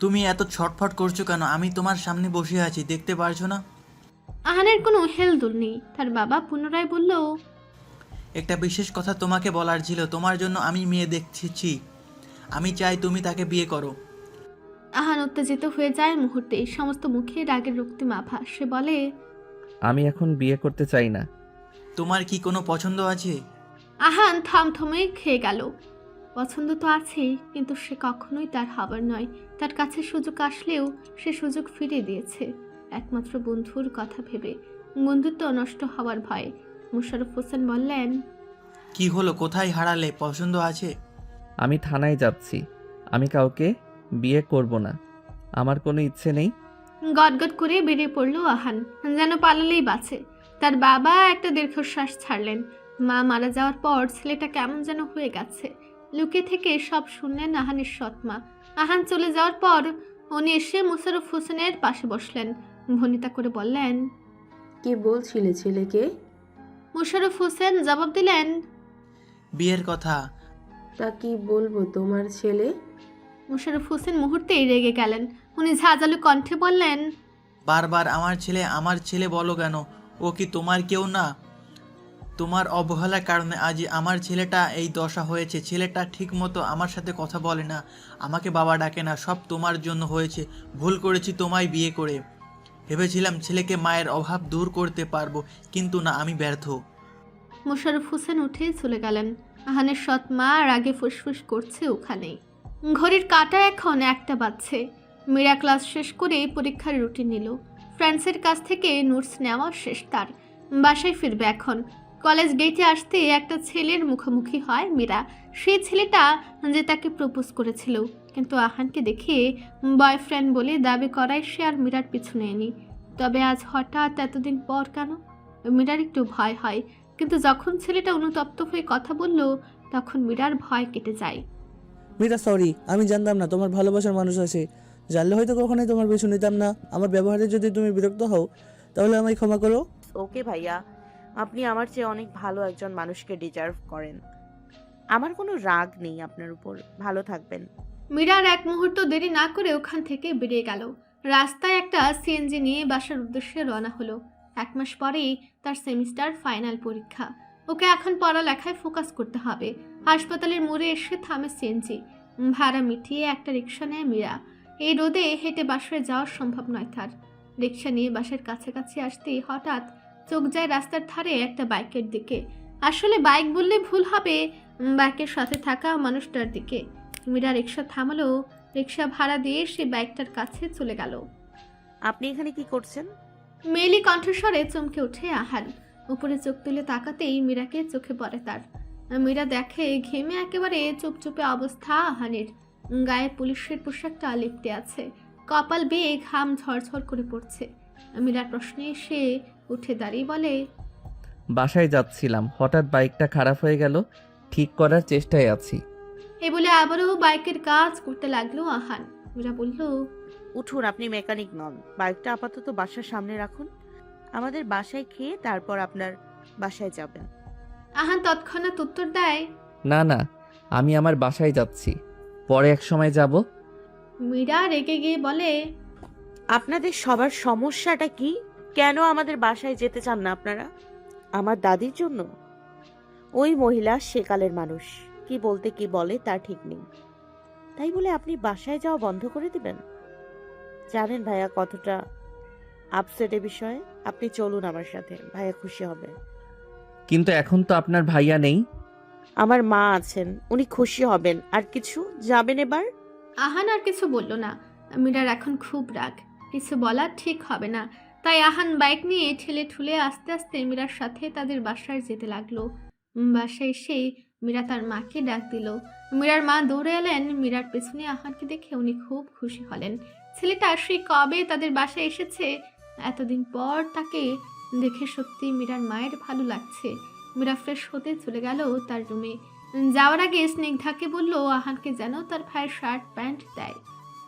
তুমি এত ছটফট করছো কেন? আমি তোমার সামনে বসে আছি, দেখতে পারছো না? আহানের কোনো হেলদোল নেই। তার বাবা পুনরায় বলল, একটা বিশেষ কথা তোমাকে বলার ছিল। তোমার জন্য আমি মেয়ে দেখছি। আমি চাই তুমি তাকে বিয়ে করো। আহান উত্তেজিত হয়ে যায় মুহূর্তে। সমস্ত মুখে রাগের রক্তিম আভা। সে বলে, আমি এখন বিয়ে করতে চাই না। তোমার কি কোনো পছন্দ আছে? আহান থমথমে খেয়ে গেল। পছন্দ তো আছেই, কিন্তু সে কখনোই তার হবার নয়। তার কাছে সুযোগ আসলেও সে সুযোগ ফিরিয়ে দিয়েছে একমাত্র বন্ধুর কথা ভেবে, বন্ধুত্ব নষ্ট হওয়ার ভয়ে। মোশাররফ হোসেন বললেন, কি হলো, কোথায় হারালে? পছন্দ আছে? আমি থানায় যাচ্ছি। আমি কাউকে বিয়ে করব না, আমার কোনো ইচ্ছে নেই। গটগট করে বেরিয়ে পড়ল আহান, যেন পালালেই বাঁচে। তার বাবা একটা দীর্ঘশ্বাস ছাড়লেন। মা মারা যাওয়ার পর ছেলেটা কেমন যেন হয়ে গেছে। লুকিয়ে থেকে সব শুনলেন আহানের সৎমা। আহান চলে যাওয়ার পর উনি এসে মোশাররফ হোসেনের পাশে বসলেন। ভনিতা করে বললেন, কি বলছিলে ছেলেকে? মোশাররফ হোসেন জবাব দিলেন, বিয়ের কথা। তা কি বলবো তোমার ছেলে? মোশাররফ হোসেন মুহূর্তেই রেগে গেলেন। উনি ঝাঁঝালো কণ্ঠে বললেন, বারবার আমার ছেলে বলো কেন? ও কি তোমার কেউ না? তোমার অবহেলার কারণে আজ আমার ছেলেটা এই দশা হয়েছে। ছেলেটা ঠিক মতো আমার সাথে কথা বলে না, আমাকে বাবা ডাকে না। সব তোমার জন্য হয়েছে। ভুল করেছি তোমায় বিয়ে করে। ভেবেছিলাম ছেলেকে মায়ের অভাব দূর করতে পারবো, কিন্তু না, আমি ব্যর্থ। মোশাররফ হোসেন উঠে চলে গেলেন। আহানের সৎ মা রাগে ফুসফুস করছে ওখানেই। ঘড়ির কাঁটা এখন 1টা বাজছে। মীরা ক্লাস শেষ করে পরীক্ষার রুটিন নিল। ফ্রেন্ডসের কাছ থেকে নোটস নেওয়া শেষ তার। বাসায় ফিরবে এখন। কলেজ গেটে আসতে একটা ছেলের মুখোমুখি হয় মীরা। সেই ছেলেটা যে তাকে প্রপোজ করেছিল, কিন্তু আহানকে দেখে বয়ফ্রেন্ড বলে দাবি করায় সে আর মীরার পিছু নেয়নি। তবে আজ হঠাৎ এতদিন পর কেন? মীরার একটু ভয় হয়, কিন্তু যখন ছেলেটা অনুতপ্ত হয়ে কথা বলল তখন মীরার ভয় কেটে যায়। মীরা সরি, আমি জানতাম না তোমার ভালোবাসার মানুষ আছে। জানলে হয়তো কখনোই তোমার পিছু নিতাম না। আমার ব্যবহারে যদি তুমি বিরক্ত হও তাহলে আমায় ক্ষমা করো। ওকে ভাইয়া, আপনি আমার চেয়ে অনেক ভালো একজন মানুষকে ডিজার্ভ করেন। আমার কোনো রাগ নেই আপনার উপর। ভালো থাকবেন। মীরার এক মুহূর্ত দেরি না করে ওখান থেকে বেরিয়ে গেল। রাস্তায় একটা সিএনজি নিয়ে বাসার উদ্দেশ্যে রওনা হলো। 1 মাস পরেই তার সেমিস্টার ফাইনাল পরীক্ষা। ওকে এখন পড়ালেখায় ফোকাস করতে হবে। হাসপাতালের মোড়ে এসে থামে সিএনজি। ভাড়া মিটিয়ে একটা রিক্সা নেয় মীরা। এই রোদে হেঁটে বাসায় যাওয়া সম্ভব নয় তার। রিক্সা নিয়ে বাসার কাছাকাছি আসতেই হঠাৎ চোখ যায় রাস্তার ধারে একটা বাইকের দিকে। আসলে বাইক বললে ভুল হবে, বাইকের সাথে থাকা মানুষটার দিকে। মীরা রিক্সা থামালো। রিক্সা ভাড়া দিয়ে সে বাইকটার কাছে চলে গেল। আপনি এখানে কি করছেন? মেলি কণ্ঠস্বরে চমকে ওঠে আহান। উপরে চোখ তুলে তাকাতেই মীরাকে চোখে পড়ে তার। মীরা দেখে ঘেমে একেবারে চুপচুপে অবস্থা আহানের। গায়ে পুলিশের পোশাকটা লিপটে আছে, কপাল বেয়ে ঘাম ঝরঝর করে পড়ছে। মীরার প্রশ্নে সে উঠে দাঁড়িয়ে বলে, বাসায় যাচ্ছিলাম, হঠাৎ বাইকটা খারাপ হয়ে গেল, ঠিক করার চেষ্টায় আছি। এ বলে আবারও বাইকের কাজ করতে লাগলো আহান। মীরা বলল, উঠুন, আপনি মেকানিক নন। বাইকটা আপাতত বাসার সামনে রাখুন। আমাদের বাসায় খেয়ে তারপর আপনার বাসায় যাবেন। আহান তৎক্ষণাৎ উত্তর দেয়। না না, আমি আমার বাসায় যাচ্ছি, পরে এক সময় যাব। মীরা রেগে গিয়ে বলে, আপনাদের সবার সমস্যাটা কি? কেন আমাদের বাসায় যেতে চান না আপনারা? আমার দাদির জন্য? ওই মহিলা সেকালের মানুষ, কি বলতে কি বলে তার ঠিক নেই, তাই বলে আপনি বাসায় যাওয়া বন্ধ করে দিবেন? জানেন ভাইয়া কতটা আপসেট এ বিষয়ে? আপনি চলুন আমার সাথে, ভাইয়া খুশি হবে। কিন্তু এখন তো আপনার ভাইয়া নেই। আমার মা আছেন, উনি খুশি হবেন। আর কিছু? যাবেন এবার? আহান আর কিছু বলল না। মীরার এখন খুব রাগ, কিছু বলা ঠিক হবে না। তাই আহান বাইক নিয়ে ঠেলে ঠুলে আস্তে আস্তে মীরার সাথে তাদের বাসায় যেতে লাগলো। বাসায় এসে মীরা তার মাকে ডাক দিল। মীরার মা দৌড়ে এলেন। মীরার পেছনে আহানকে দেখে উনি খুব খুশি হলেন। ছেলেটা সে কবে তাদের বাসায় এসেছে, এতদিন পর তাকে দেখে সত্যি মীরার মায়ের ভালো লাগছে। মীরা ফ্রেশ হতে চলে গেল তার রুমে। যাওয়ার আগে স্নিগ্ধাকে বলল আহানকে যেন তার ভাইয়ের শার্ট প্যান্ট দেয়,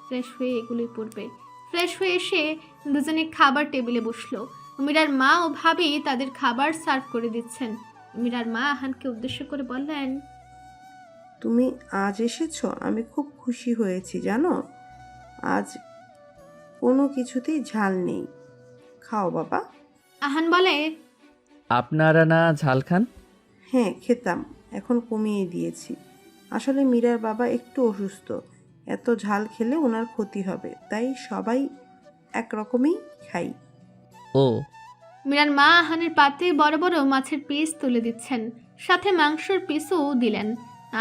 ফ্রেশ হয়ে এগুলোই পরবে। ফ্রেশ হয়ে এসে দুজনে খাবার টেবিলে বসলো। মীরার মা ও ভাবি তাদের খাবার সার্ভ করে দিচ্ছেন। মীরার মা আহানকে উদ্দেশ্য করে বললেন, তুমি আজ এসেছো, আমি খুব খুশি হয়েছি জানো। আজ কোনো কিছুতেই ঝাল নেই, খাও বাবা। আহান বলে, আপনারা না ঝাল খান? হ্যাঁ খেতাম, এখন কমিয়ে দিয়েছি। আসলে মীরার বাবা একটু অসুস্থ, এত ঝাল খেলে ওনার ক্ষতি হবে, তাই সবাই একরকমই খাই। ও। মীরার মা আহানের পাতে বড় বড় মাছের পিস তুলে দিচ্ছেন, সাথে মাংসের পিসও দিলেন।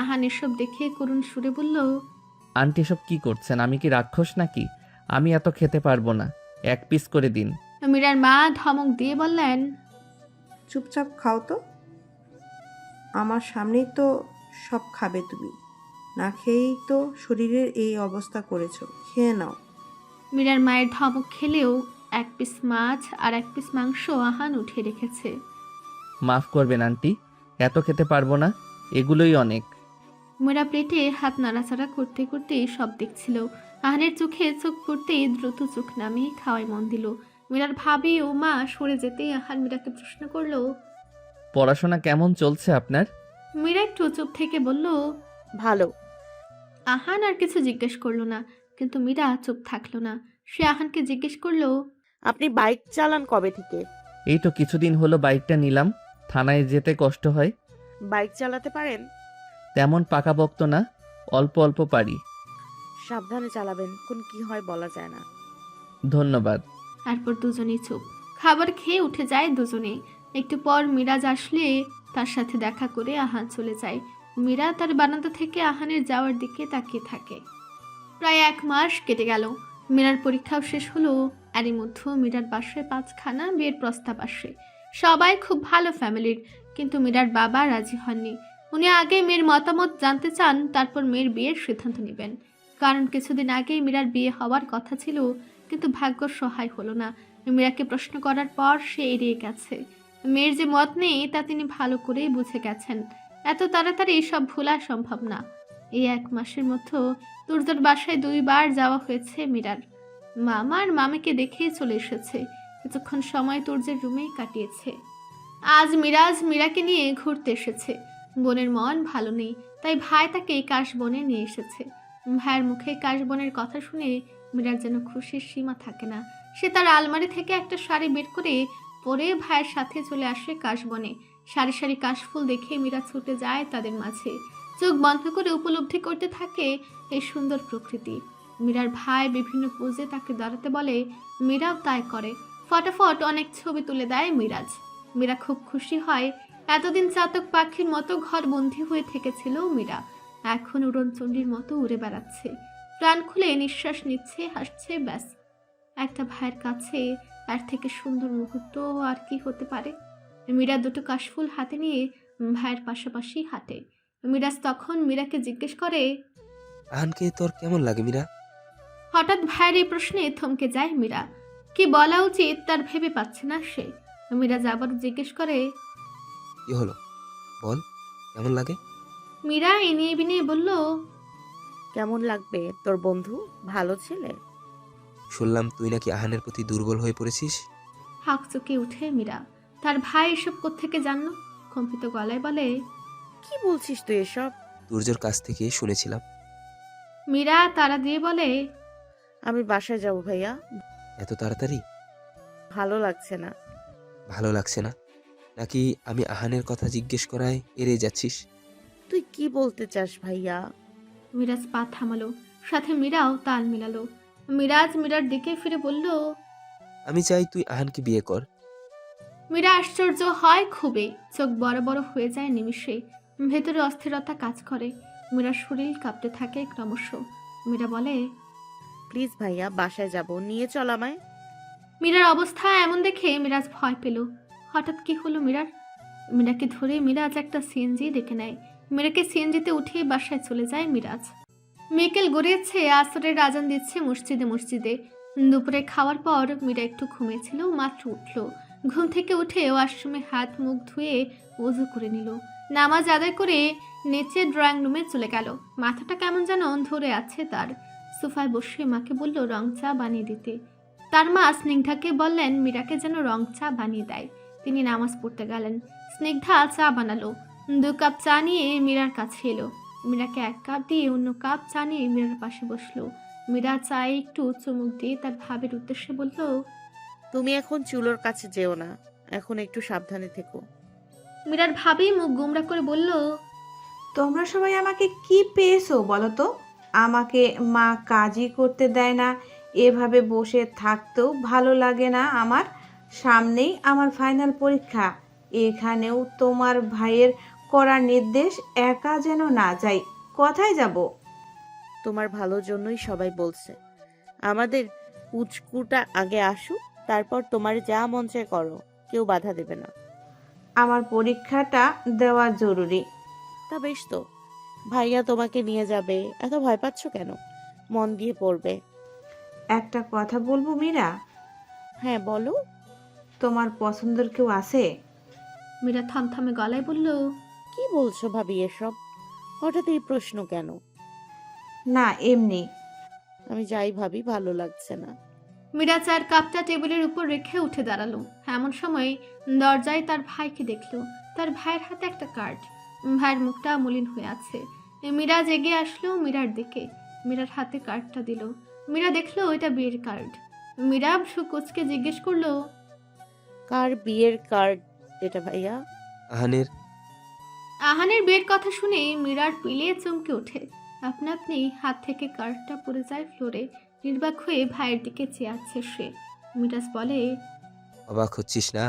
আহান এসব দেখে করুণ সুরে বলল, আন্টি এসব কি করছেন? আমি কি রাক্ষস নাকি? আমি এত খেতে পারবো না, এক পিস করে দিন। মীরার মা ধমক দিয়ে বললেন, চুপচাপ খাও তো, আমার সামনেই তো সব খাবে তুমি, না খেয়েই তো শরীরের এই অবস্থা করেছো, খেয়ে নাও। মীরার মায়ের ধমক খেলেও এক পিস মাছ আর এক পিস মাংস আহান উঠে রেখেছে। মাফ করবেন আন্টি, এত খেতে পারবো না, এগুলোই অনেক। মীরা প্লেটে হাত নাড়াচাড়া করতে করতে সব দেখছিল। আহানের চোখে চোখ পড়তেই দ্রুত চোখ নামিয়ে খাওয়ায় মন দিল। মীরার ভাবি ও মা সরে যেতেই আহান মীরাকে প্রশ্ন করলো, পড়াশোনা কেমন চলছে আপনার? মীরা একটু চুপ থেকে বলল, ভালো। আহান আর কিছু জিজ্ঞেস করলো না, কিন্তু মীরা চুপ থাকলো না। সে আহানকে জিজ্ঞেস করলো, আপনি বাইক চালান কবে থেকে? এই তো কিছুদিন হলো বাইকটা নিলাম, থানায় যেতে কষ্ট হয়। বাইক চালাতে পারেন? তেমন পাকাপোক্ত না, অল্প অল্প পারি। সাবধানে চালাবেন, কোন কি হয় বলা যায় না। ধন্যবাদ। তারপর দুজনেই চুপ। খাবার খেয়ে উঠে যায় দুজনে। একটু পর মিরাজ আসলে তার সাথে দেখা করে আহান চলে যায়। মীরা তার বারান্দা থেকে আহানের যাওয়ার দিকে তাকিয়ে থাকে। প্রায় 1 মাস কেটে গেল। মীরার পরীক্ষাও শেষ হলো। এরই মধ্যে মীরার বাসায় 5খানা বিয়ের প্রস্তাব আসে। সবাই খুব ভালো ফ্যামিলির, কিন্তু মীরার বাবা রাজি হননি। উনি আগে মেয়ের মতামত জানতে চান, তারপর মেয়ের বিয়ের সিদ্ধান্ত নেবেন। কারণ কিছুদিন আগেই মীরার বিয়ে হওয়ার কথা ছিল, কিন্তু ভাগ্য সহায় হলো না। মীরাকে প্রশ্ন করার পর সে এড়িয়ে গেছে। মেয়ের যে মত নেই তা তিনি ভালো করেই বুঝে গেছেন। এত তাড়াতাড়ি সব ভোলা সম্ভব না। এই 1 মাসের মধ্যে তুর্যর বাসায় 2 বার যাওয়া হয়েছে মীরার। মামা আর মামিকে দেখেই চলে এসেছে। কিছুক্ষণ সময় তুর্যের রুমেই কাটিয়েছে। আজ মিরাজ মীরাকে নিয়ে ঘুরতে এসেছে। বোনের মন ভালো নেই, তাই ভাই তাকে কাশবনে নিয়ে এসেছে। ভাইয়ের মুখে কাশবনের কথা শুনে মীরার যেন খুশির সীমা থাকে না। সে তার আলমারি থেকে একটা শাড়ি বের করে পরে ভাইয়ের সাথে চলে আসে কাশবনে। সারি সারি কাশফুল দেখে মীরা ছুটে যায় তাদের মাঝে। চোখ বন্ধ করে উপলব্ধি করতে থাকে এই সুন্দর প্রকৃতি। মীরার ভাই বিভিন্ন পোজে তাকে দাঁড়াতে বলে, মীরাও তাই করে। ফটাফট অনেক ছবি তুলে দেয় মিরাজ। মীরা খুব খুশি হয়। এতদিন চাতক পাখির মতো ঘর বন্দী হয়ে থেকেছিল মীরা, এখন উড়নচণ্ডীর মতো উড়ে বেড়াচ্ছে। প্রাণ খুলে নিঃশ্বাস নিচ্ছে, হাসছে। ব্যাস, একটা ভাইয়ের কাছে তার থেকে সুন্দর মুহূর্ত আর কি হতে পারে। মীরা 2টো কাশফুল হাতে নিয়ে ভাইয়ের পাশাপাশি হাঁটে। মিরাজ তখন মীরাকে জিজ্ঞেস করে, আহানকে তোর কেমন লাগে মীরা? হঠাৎ ভাইয়ের এই প্রশ্নে থমকে যায় মীরা। কি বলা উচিত তার ভেবে পাচ্ছে না সে। মিরাজ আবার জিজ্ঞেস করে, কি হলো বল, কেমন লাগে? মীরা এনিয়ে বিনিয়ে বলল, কেমন লাগবে তোর বন্ধু, ভালো ছেলে। শুনলাম তুই নাকি আহানের প্রতি দুর্বল হয়ে পড়েছিস। হাঁক চুকে উঠে মীরা। তার ভাই এসব কোত্থেকে জানলো? কম্পিত গলায় বলে, কি বলছিস তুই এসব? তুর্যর কাছ থেকে শুনেছিলাম। মীরা তাড়া দিয়ে বলে, আমি বাসায় যাব ভাইয়া, এত তাড়াতাড়ি? ভালো লাগছে না। ভালো লাগছে না? নাকি আমি আহানের কথা জিজ্ঞেস করায় এড়িয়ে যাচ্ছিস? তুই কি বলতে চাস ভাইয়া? মিরাজ পা থামালো, সাথে মীরাও তাল মিলালো। মিরাজ মীরার দিকে ফিরে বলল, আমি চাই তুই আহানকে বিয়ে কর। মীরা আশ্চর্য হয় খুবই, চোখ বড় বড় হয়ে যায় নিমিষে, ভেতরে অস্থিরতা কাজ করে। মীরার শরীর কাঁপতে থাকে ক্রমশ। মীরা বলে, প্লিজ ভাইয়া, বাসায় যাব, নিয়ে চল আমায়। মীরার অবস্থা এমন দেখে মিরাজ ভয় পেল। হঠাৎ কি হলো মীরার? মীরাকে ধরে মিরাজ একটা সিএনজি ডেকে নেয়। মীরাকে সিএনজিতে উঠিয়ে বাসায় চলে যায় মিরাজ। মেকেল গড়িয়েছে, আসরের আজান দিচ্ছে মসজিদে মসজিদে। দুপুরে খাওয়ার পর মীরা একটু ঘুমিয়েছিল, মাত্র উঠল। ঘুম থেকে উঠে ওয়াশরুমে হাত মুখ ধুয়ে ওযু করে নিল। নামাজ আদায় করে নিচে ড্রয়িং রুমে চলে গেল। মাথাটা কেমন যেন ধরে আছে তার। সোফায় বসে মাকে বলল রং চা বানিয়ে দিতে। তার মা স্নিগ্ধাকে বললেন মীরাকে যেন রং চা বানিয়ে দেয়। তিনি নামাজ পড়তে গেলেন। স্নিগ্ধা চা বানালো। 2 কাপ চা নিয়ে মীরার কাছে এলো। মীরাকে 1 কাপ দিয়ে অন্য কাপ চা নিয়ে মীরার পাশে বসলো। মীরা চায়ে একটু চুমুক দিয়ে তার ভাবের উদ্দেশ্যে বলল, তুমি এখন চুলোর কাছে যেও না, এখন একটু সাবধানে থেকো। মীরার ভাবেই মুখ গোমরা করে বলল, তোমরা সবাই আমাকে কি পেয়েছো বলো তো? আমাকে মা কাজই করতে দেয় না, এভাবে বসে থাকতেও ভালো লাগে না আমার। সামনেই আমার ফাইনাল পরীক্ষা, এখানেও তোমার ভাইয়ের করার নির্দেশ, একা যেন না যাই। কোথায় যাব? তোমার ভালোর জন্যই সবাই বলছে। আমাদের উচকুটা আগে আসুক, তারপর তোমার যা মন চায় করো, কেউ বাধা দেবে না। আমার পরীক্ষাটা দেওয়া জরুরি। তা বেশ তো, ভাইয়া তোমাকে নিয়ে যাবে, এত ভয় পাচ্ছ কেন? মন দিয়ে পড়বে। একটা কথা বলবো মীরা? হ্যাঁ বলো। তোমার পছন্দের কেউ আছে? মীরা থমথমে গলায় বলল, কি বলছো ভাবি এসব? হঠাৎ এই প্রশ্ন কেন? না এমনি। আমি যাই ভাবি, ভালো লাগছে না। মীরা চায়ের কাপটা টেবিলের উপর রেখে উঠে দাঁড়ালো। এমন সময় দরজায় তার ভাইকে দেখলো। তার ভাইয়ের হাতে একটা কার্ড। ভাইয়ের মুখটা মলিন হয়ে আছে। মিরাজ এগিয়ে আসলো মীরার দিকে। মীরার হাতে কার্ডটা দিল। মীরা দেখলো এটা বিয়ের কার্ড। মীরা সুকুচকে জিজ্ঞেস করলো, কার বিয়ের কার্ড এটা ভাইয়া? আহানের। আহানের বিয়ের কথা শুনে মীরার পিলে চমকে ওঠে। আপনা আপনি হাত থেকে কার্ডটা পড়ে যায় ফ্লোরে। নির্বাক হয়ে ভাইয়ের দিকে চেয়ে আছে সে। মিরাজ বলে, অবাক হচ্ছিস না?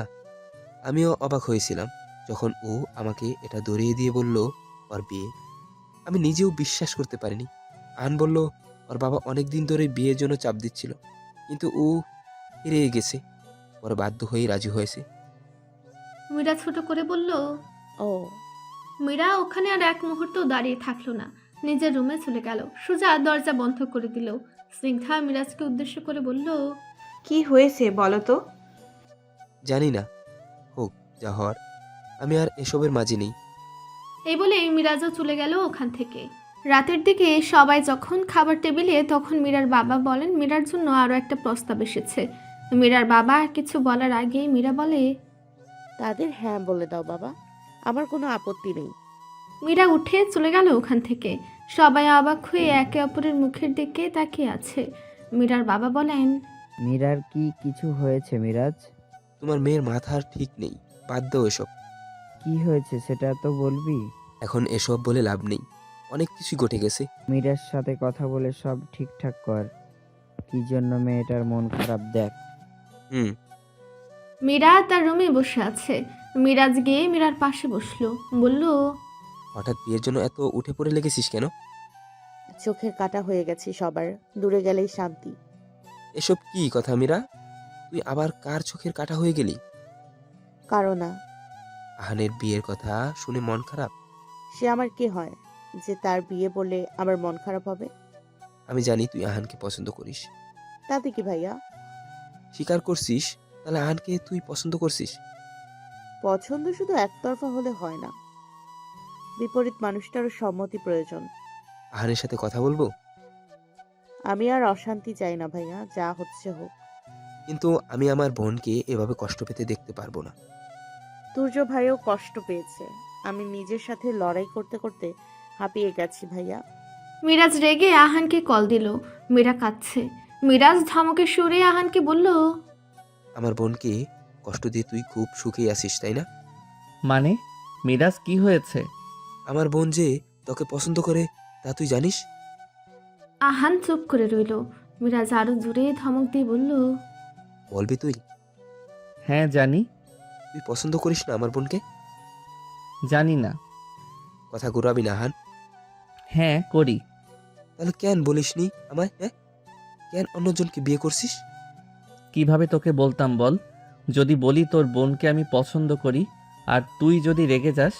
আমিও অবাক হয়েছিলাম যখন ও আমাকে এটা ধরিয়ে দিয়ে বলল ওর বিয়ে। আমি নিজেও বিশ্বাস করতে পারিনি। আহান বলল ওর বাবা অনেক দিন ধরে বিয়ের জন্য চাপ দিচ্ছিল, কিন্তু ও হেরে গেছে। পরে বাধ্য হয়েই রাজি হয়েছে। মীরা ছোট করে বলল, ও। মীরা ওখানে আর এক মুহূর্ত দাঁড়িয়ে থাকলো না, নিজের রুমে চলে গেল। সুজা দরজা বন্ধ করে দিল। স্নিগ্ধা মিরাজকে উদ্দেশ্য করে বলল, কি হয়েছে বলো তো? জানি না, হোক যা হওয়ার। আমি আর এসবের মাঝে নেই। এই বলে মিরাজও চলে গেল ওখান থেকে। রাতের দিকে সবাই যখন খাবার টেবিলে, তখন মীরার বাবা বলেন মীরার জন্য আরও একটা প্রস্তাব এসেছে। মীরার বাবা কিছু বলার আগে মীরা বলে, তাদের হ্যাঁ বলে দাও বাবা, আমার কোনো আপত্তি নেই। মীরা উঠে চলে গেল ওখান থেকে। সবাই অবাক হয়ে একে অপরের মুখের দিকে তাকিয়ে আছে। মীরার বাবা বলেন, মীরার কি কিছু হয়েছে মিরাজ? তোমার মেয়ের মাথার ঠিক নেই, বাদ দাও এসব। কি হয়েছে সেটা তো বলবি। এখন এসব বলে লাভ নেই, অনেক কিছু ঘটে গেছে। মীরার সাথে কথা বলে সব ঠিকঠাক কর। কি জন্য মেয়েটার মন খারাপ দেখ। মীরা তার রুমে বসে আছে। মিরাজ গিয়ে মীরার পাশে বসলো, বলল, হঠাৎ বিয়ের জন্য এত উঠে পড়ে লেগেছিস কেন? চোখের কাটা হয়ে গেছে সবার, দূরে গেলেই শান্তি। এসব কি কথা মীরা? তুই আবার কার চোখের কাটা হয়ে গেলি? কারো না। আহানের বিয়ের কথা শুনে মন খারাপ? সে আমার কে হয় যে তার বিয়ে বলে আমার মন খারাপ হবে? আমি জানি তুই আহানকে পছন্দ করিস। তাতে কি ভাইয়া? স্বীকার করছিস? তাহলে আহানকে তুই পছন্দ করছিস? পছন্দ শুধু একতরফা হলে হয় না, বিপরীত মানুষটারও সম্মতি প্রয়োজন। আহানের সাথে কথা বলবো? আমি আর অশান্তি চাই না ভাইয়া, যা হচ্ছে হোক। কিন্তু আমি আমার বোনকে এভাবে কষ্ট পেতে দেখতে পারবো না। তুর্য ভাইও কষ্ট পেয়েছে। আমি নিজের সাথে লড়াই করতে করতে হাঁপিয়ে গেছি ভাইয়া। মিরাজ রেগে আহানকে কল দিল। মীরা কাঁদছে। মিরাজ ধমকে সুরে আহানকে বলল, আমার বোনকে কষ্ট দিয়ে তুই খুব সুখেই আছিস, তাই না? মানে মিরাজ কি হয়েছে? আমার বোন যে তোকে পছন্দ করে তা তুই জানিস? আহান চুপ করে রইল। মিরাজ আরো জোরে ধমক দিয়ে বলল, বলবি তুই? হ্যাঁ জানি। তুই পছন্দ করিস না আমার বোনকে? জানি না। কথা ঘুরাবি না আহান। হ্যাঁ করি। তাহলে কেন বলিসনি আমায়? হ্যাঁ, কেন অন্যজনকে বিয়ে করছিস? কিভাবে তোকে বলতাম বল? যদি বলি তোর বোনকে আমি পছন্দ করি আর তুই যদি রেগে যাস,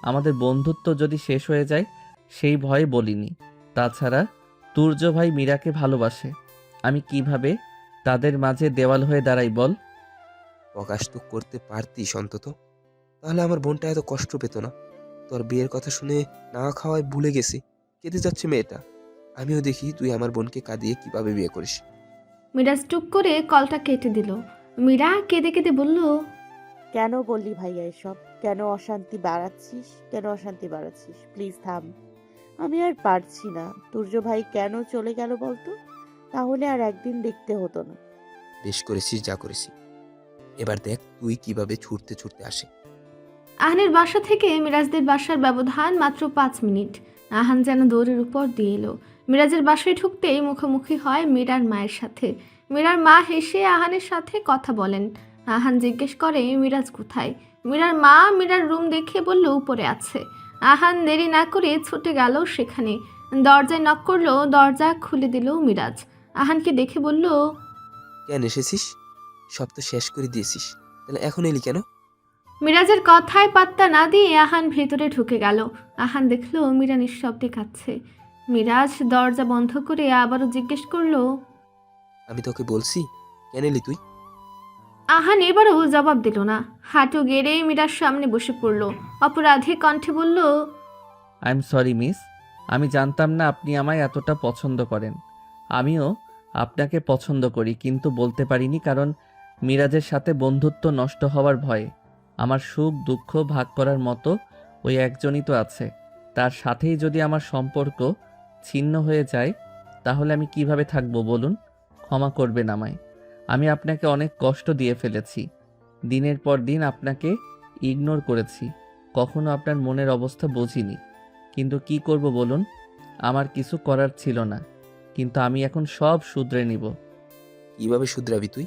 আমাদের বন্ধুত্ব যদি শেষ হয়ে যায়, সেই ভয়ে বলিনি। তাছাড়া তুর্য ভাই মীরাকে ভালোবাসে। আমি কিভাবে তাদের মাঝে দেওয়াল হয়ে দাঁড়াই বল? প্রকাশ তো করতে পারতিস অন্তত, তাহলে আমার বোনটা এত কষ্ট পেত না। তোর বিয়ের কথা শুনে না খাওয়ায় ভুলে গেছি, কেঁদে যাচ্ছে মেয়েটা। আমিও দেখি তুই আমার বোনকে কাঁদিয়ে কিভাবে বিয়ে করিস। মিরাজ টুক করে কলটা কেটে দিল। মীরা কেঁদে কেঁদে বলল, কেন বললি ভাইয়া এসব? কেন অশান্তি বাড়াচ্ছিস? প্লিজ থাম। আমি আর পারছি না। তুর্য ভাই কেন চলে গেল বলতো? তাহলে আর একদিন দেখতে হতো না। বেশ করেছিস যা করেছিস। এবার দেখ তুই কিভাবে ছুটতে ছুটতে আসে। আহানের বাসা থেকে মিরাজদের বাসার ব্যবধান মাত্র 5 মিনিট। আহান যেন দৌড়ের উপর দিয়ে এলো। মিরাজের বাসায় ঢুকতেই মুখোমুখি হয় মীরার মায়ের সাথে। মীরার মা হেসে আহানের সাথে কথা বলেন। আহান জিজ্ঞেস করে মিরাজ কোথায়। মীরার মা মীরার রুম দেখে বলল উপরে আছে। আহান দেরি না করে ছুটে গেল সেখানে। দরজায় নক করলো, দরজা খুলে দিল মিরাজ। আহানকে দেখে বলল, কেন এসেছিস? সব তো শেষ করে দিয়েছিস, তাহলে এখন এলি কেন? মিরাজের কথায় পাত্তা না দিয়ে আহান ভেতরে ঢুকে গেল। আহান দেখলো মীরা নিঃশব্দে কাঁদছে। মিরাজ দরজা বন্ধ করে আবারও জিজ্ঞেস করলো, আমি তোকে বলছি কেন এলি তুই? আহান এবারও জবাব দিল না। হাঁটু গেড়ে মীরার সামনে বসে পড়ল। অপরাধী কণ্ঠে বলল, আই এম সরি মিস, আমি জানতাম না আপনি আমায় এতটা পছন্দ করেন। আমিও আপনাকে পছন্দ করি, কিন্তু বলতে পারিনি কারণ মিরাজের সাথে বন্ধুত্ব নষ্ট হওয়ার ভয়ে। আমার সুখ দুঃখ ভাগ করার মতো ওই একজনই তো আছে। তার সাথেই যদি আমার সম্পর্ক ছিন্ন হয়ে যায়, তাহলে আমি কিভাবে থাকবো বলুন? ক্ষমা করবেন আমায়। আমি আপনাকে অনেক কষ্ট দিয়ে ফেলেছি। দিনের পর দিন আপনাকে ইগনোর করেছি, কখনো আপনার মনের অবস্থা বুঝিনি। কিন্তু কি করব বলুন? আমার কিছু করার ছিল না, কিন্তু আমি এখন সব শুধরে নিব। কিভাবে শুধরাবি তুই?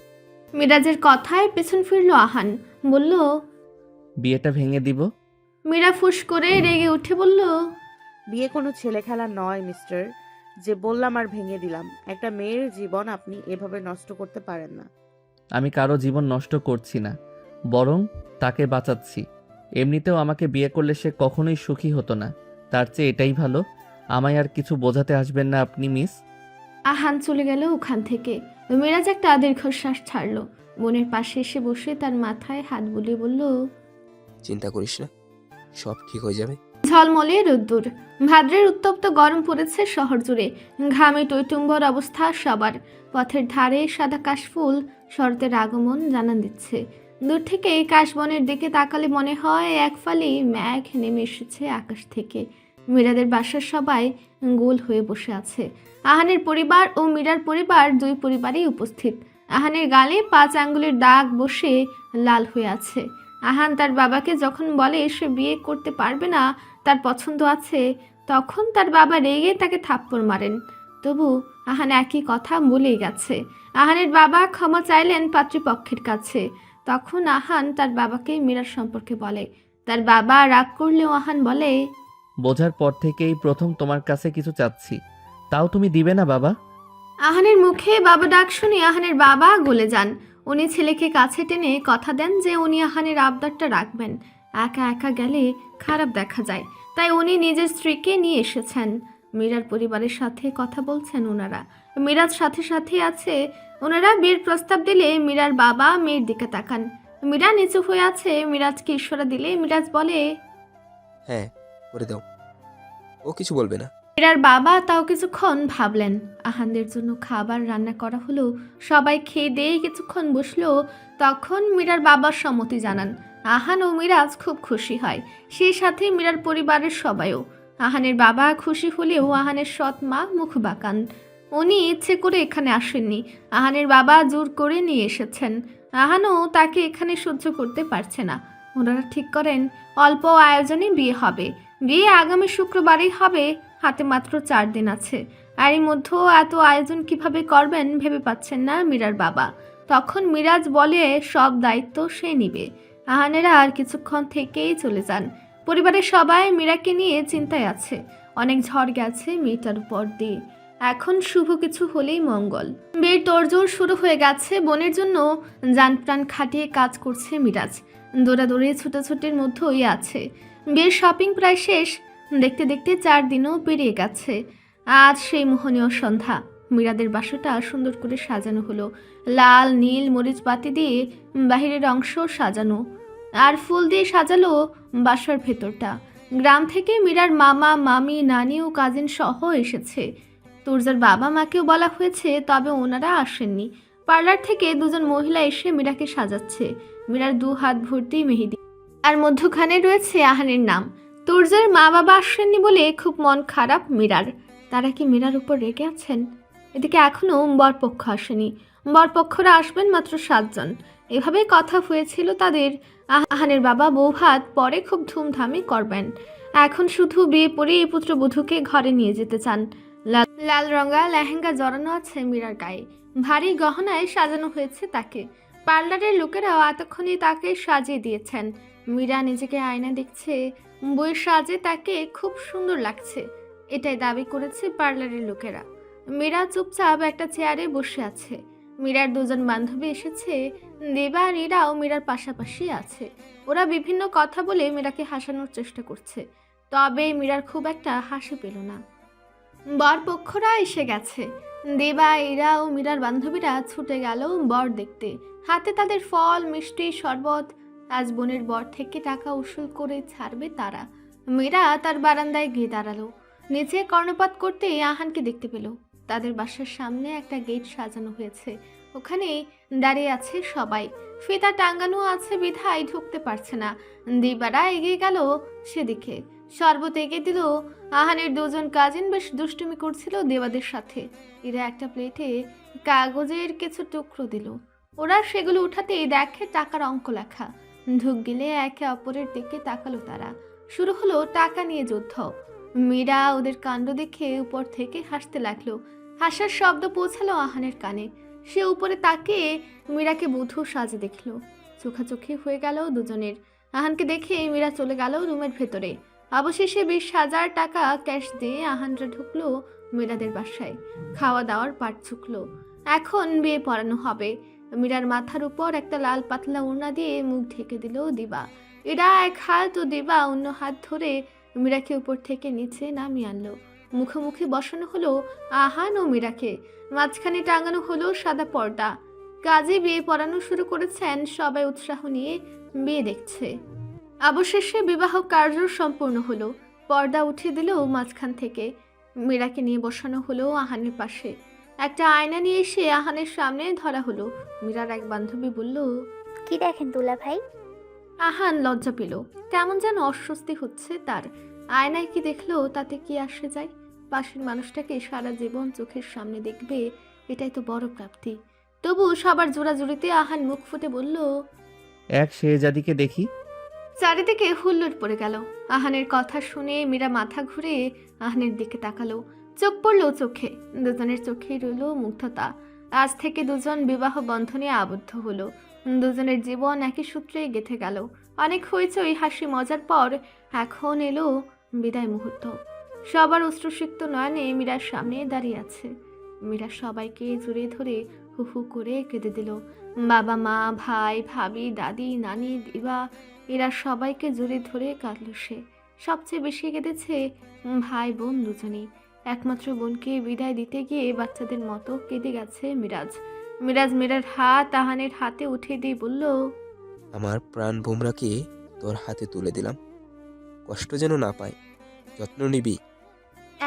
মিরাজের কথায় পেছন ফিরল আহান। বলল, বিয়েটা ভেঙে দিব। মীরা ফুস করে রেগে উঠে বলল, বিয়ে কোনো ছেলে খেলা নয় মিস্টার। যে বললাম আর ভেঙে দিলাম। একটা মেয়ের জীবন আপনি এভাবে নষ্ট করতে পারেন না। আমি কারো জীবন নষ্ট করছি না, বরং তাকে বাঁচাচ্ছি। এমনিতেও আমাকে বিয়ে করলে সে কখনোই সুখী হতো না। তার চেয়ে এটাই ভালো। আমায় আর কিছু বোঝাতে আসবেন না আপনি মিস। আহান চলে গেল ওখান থেকে। মিরাজ একটা দীর্ঘশ্বাস ছাড়ল। বোনের পাশে এসে বসে তার মাথায় হাত বুলিয়ে বলল, চিন্তা করিস না, সব ঠিক হয়ে যাবে। ঝলমলে রোদ্দুর। ভাদ্রের উত্তপ্ত গরম পড়েছে শহর জুড়ে। ঘামে টইটুম্বর অবস্থা সবার। পথের ধারে সাদা কাশফুল শরতের আগমন জানান দিচ্ছে। দূর থেকে কাশবনের দিকে তাকালে মনে হয় এক ফালি মেঘ নেমে এসেছে আকাশ থেকে। মীরাদের বাসার সবাই গোল হয়ে বসে আছে। আহানের পরিবার ও মীরার পরিবার, দুই পরিবারই উপস্থিত। আহানের গালে 5 আঙ্গুলের দাগ বসে লাল হয়ে আছে। আহান তার বাবাকে যখন বলে সে বিয়ে করতে পারবে না, তার পছন্দ আছে, তখন তার বাবা রেগে তাকে থাপ্পড় মারেন। তবু আহান একই কথা বলেই গেছে। আহানের বাবা ক্ষমা চাইলেন পাত্রীপক্ষের কাছে। তখন আহান তার বাবাকে মীরার সম্পর্কে বলে। তার বাবা রাগ করলেও আহান বলে, বোঝার পর থেকেই প্রথম তোমার কাছে কিছু চাচ্ছি, তাও তুমি দিবে না বাবা? আহানের মুখে বাবা ডাক শুনে আহানের বাবা গলে যান। উনি ছেলেকে কাছে টেনে কথা দেন যে উনি আহানের আবদারটা রাখবেন। একা একা গেলে খারাপ দেখা যায়, তাই উনি নিজের স্ত্রীকে নিয়ে এসেছেন। মীরার পরিবারের সাথে কথা বলছেন ওনারা। মীরাজ সাথে সাথে আছে। ওনারা বিয়ের প্রস্তাব দিলে মীরার বাবা মেয়ের দিকে তাকান। মীরা নিচু হয়ে আছে। মিরাজকে ইশারা দিলে মিরাজ বলে, হ্যাঁ করে দাও, ও কিছু বলবে না। মীরার বাবা তাও কিছুক্ষণ ভাবলেন। আহানদের জন্য খাবার রান্না করা হলো। সবাই খেয়ে দিয়ে কিছুক্ষণ বসলো। তখন মীরার বাবা সম্মতি জানান। আহান ও মিরাজ খুব খুশি হয়, সেই সাথে মীরার পরিবারের সবাইও। আহানের বাবা খুশি হলেও আহানের সৎ মা মুখ বাঁকান। উনি ইচ্ছে করে এখানে আসেননি, আহানের বাবা জোর করে নিয়ে এসেছেন। আহানও তাকে এখানে সহ্য করতে পারছে না। ওনারা ঠিক করেন অল্প আয়োজনে বিয়ে হবে। বিয়ে আগামী শুক্রবারই হবে, হাতে মাত্র 4 দিন আছে। আর এর মধ্যেও এত আয়োজন কিভাবে করবেন ভেবে পাচ্ছেন না মীরার বাবা। তখন মিরাজ বলে সব দায়িত্ব সে নিবে। আহানেরা আর কিছুক্ষণ থেকেই চলে যান। পরিবারের সবাই মীরাকে নিয়ে চিন্তায় আছে। অনেক ঝড় গেছে মেয়েটার উপর দিয়ে, এখন শুভ কিছু হলেই মঙ্গল। বিয়ের তোড়জোড় শুরু হয়ে গেছে। বোনের জন্য জানপ্রাণ খাটিয়ে কাজ করছে মিরাজ। দৌড়াদৌড়ি ছুটাছুটির মধ্যেই আছে। বিয়ের শপিং প্রায় শেষ। দেখতে দেখতে 4 দিনও পেরিয়ে গেছে। আজ সেই মোহনীয় সন্ধ্যা। মীরাদের বাসাটা সুন্দর করে সাজানো হলো। লাল নীল মরিচ বাতি দিয়ে বাহিরের অংশ সাজানো, আর ফুল দিয়ে সাজালো বাসার ভেতরটা। গ্রাম থেকে মীরার মামা মামি নানি ও কাজিন সহ এসেছে। তুর্জার বাবা মাকেও বলা হয়েছে, তবে ওনারা আসেননি। পার্লার থেকে 2জন মহিলা এসে মীরাকে সাজাচ্ছে। মীরার 2 হাত ভর্তি মেহেদি, আর মধ্যখানে রয়েছে আহানের নাম। তুর্জার মা বাবা আসেননি বলে খুব মন খারাপ মীরার। তারা কি মীরার উপর রেগে আছেন? এদিকে এখনও বরপক্ষ আসেনি। বরপক্ষরা আসবেন মাত্র 7 জন। এভাবে কথা হয়েছিল তাদের। আহানের বাবা বউ ভাত পরে খুব ধুমধামে করবেন। এখন শুধু বিয়ে পরে এই পুত্রবধূকে ঘরে নিয়ে যেতে চান। লাল রঙা লেহেঙ্গা জড়ানো আছে মীরার গায়ে, ভারী গহনায় সাজানো হয়েছে তাকে। পার্লারের লোকেরাও এতক্ষণে তাকে সাজিয়ে দিয়েছেন। মীরা নিজেকে আয়না দেখছে, বইয়ের সাজে তাকে খুব সুন্দর লাগছে, এটাই দাবি করেছে পার্লারের লোকেরা। মীরা চুপচাপ একটা চেয়ারে বসে আছে। মীরার 2জন বান্ধবী এসেছে, দেবা আর ইরাও মীরার পাশাপাশি আছে। ওরা বিভিন্ন কথা বলে মীরাকে হাসানোর চেষ্টা করছে, তবে মীরার খুব একটা হাসি পেল না। বরপক্ষরা এসে গেছে। দেবা ইরা ও মীরার বান্ধবীরা ছুটে গেল বর দেখতে। হাতে তাদের ফল মিষ্টি শরবত। আজ বোনের বর থেকে টাকা উসুল করে ছাড়বে তারা। মীরা তার বারান্দায় গিয়ে দাঁড়ালো। নিচে কর্ণপাত করতে আহানকে দেখতে পেল। তাদের বাসার সামনে একটা গেট সাজানো হয়েছে, ওখানে দাঁড়িয়ে আছে সবাই। ফিতা টাঙ্গানো আছে বিধায় ঢুকতে পারছে না। দিবারা এগিয়ে গেল সেদিকে, শরবত এগিয়ে দিল। আহানের 2জন কাজিন বেশ দুষ্টুমি করছিল দেবাদের সাথে। এরা একটা প্লেটে কাগজের কিছু টুকরো দিল। ওরা সেগুলো উঠাতেই দেখে টাকার অঙ্ক লেখা। ঢুক গেলে একে অপরের দিকে তাকালো তারা। শুরু হলো টাকা নিয়ে যুদ্ধ। মীরা ওদের কাণ্ড দেখে উপর থেকে হাসতে লাগলো। হাসার শব্দ পৌঁছালো আহানের কানে। সে উপরে তাকিয়ে মীরাকে বধূ সাজে দেখলো। চোখাচোখি হয়ে গেল 2জনের। আহানকে দেখে মীরা চলে গেল রুমের ভেতরে। অবশেষে 20,000 টাকা ক্যাশ দিয়ে আহানরা ঢুকলো মীরাদের বাসায়। খাওয়া দাওয়ার পাট চুকলো। এখন বিয়ে পড়ানো হবে। মীরার মাথার উপর একটা লাল পাতলা ওড়না দিয়ে মুখ ঢেকে দিল দিবা। এরা এক হাত ও দিবা অন্য হাত ধরে মীরাকে উপর থেকে নিচে নামিয়ে আনলো। মুখোমুখি বসানো হলো আহান ও মীরাকে। মাঝখানে টাঙানো হলো সাদা পর্দা। কাজে বিয়ে পড়ানো শুরু করেছেন। সবাই উৎসাহ নিয়ে বিয়ে দেখছে। অবশেষে বিবাহ কার্য সম্পূর্ণ হলো। পর্দা উঠিয়ে দিল মাঝখান থেকে। মীরাকে নিয়ে বসানো হলো আহানের পাশে। একটা আয়না নিয়ে এসে আহানের সামনে ধরা হলো। মীরার এক বান্ধবী বলল, কি দেখেন দুলা ভাই? আহান লজ্জা পেল, কেমন যেন অস্বস্তি হচ্ছে তার। আয়নায় কি দেখলো তাতে কি আসে যায়? পাশের মানুষটাকে সারা জীবন চোখের সামনে দেখবে, এটাই তো বড় প্রাপ্তি। তবু সবার জোড়াজুড়িতে আহান মুখ ফুটে বলল, এক শেহজাদিকে দেখি। চারিদিকে হুল্লোড় পড়ে গেল। আহানের কথা শুনে মীরা মাথা ঘুরে আহানের দিকে তাকালো। চোখ পড়লো চোখে। 2জনের চোখেই রইল মুগ্ধতা। আজ থেকে 2জন বিবাহ বন্ধনে আবদ্ধ হলো। 2জনের জীবন একই সূত্রে গেঁথে গেল। অনেক হইচই হাসি মজার পর এখন এলো বিদায় মুহূর্ত। সবার অশ্রুসিক্ত নয়নে মীরার সামনে দাঁড়িয়ে আছে। মীরা সবাইকে জড়িয়ে ধরে হু হু করে কেঁদে দিল। বাবা মা ভাই ভাবি দাদি নানি দিবা এরা সবাইকে জড়িয়ে ধরে কাঁদল সে। সবচেয়ে বেশি কেঁদেছে ভাই বোন 2জনই। একমাত্র বোনকে বিদায় দিতে গিয়ে বাচ্চাদের মতো কেঁদে গেছে মিরাজ। মিরাজ মীরার হাত আহানের হাতে উঠিয়ে দিয়ে বলল, আমার প্রাণ ভোমরাকে তোর হাতে তুলে দিলাম, কষ্ট যেন না পায়, যত্ন নিবি।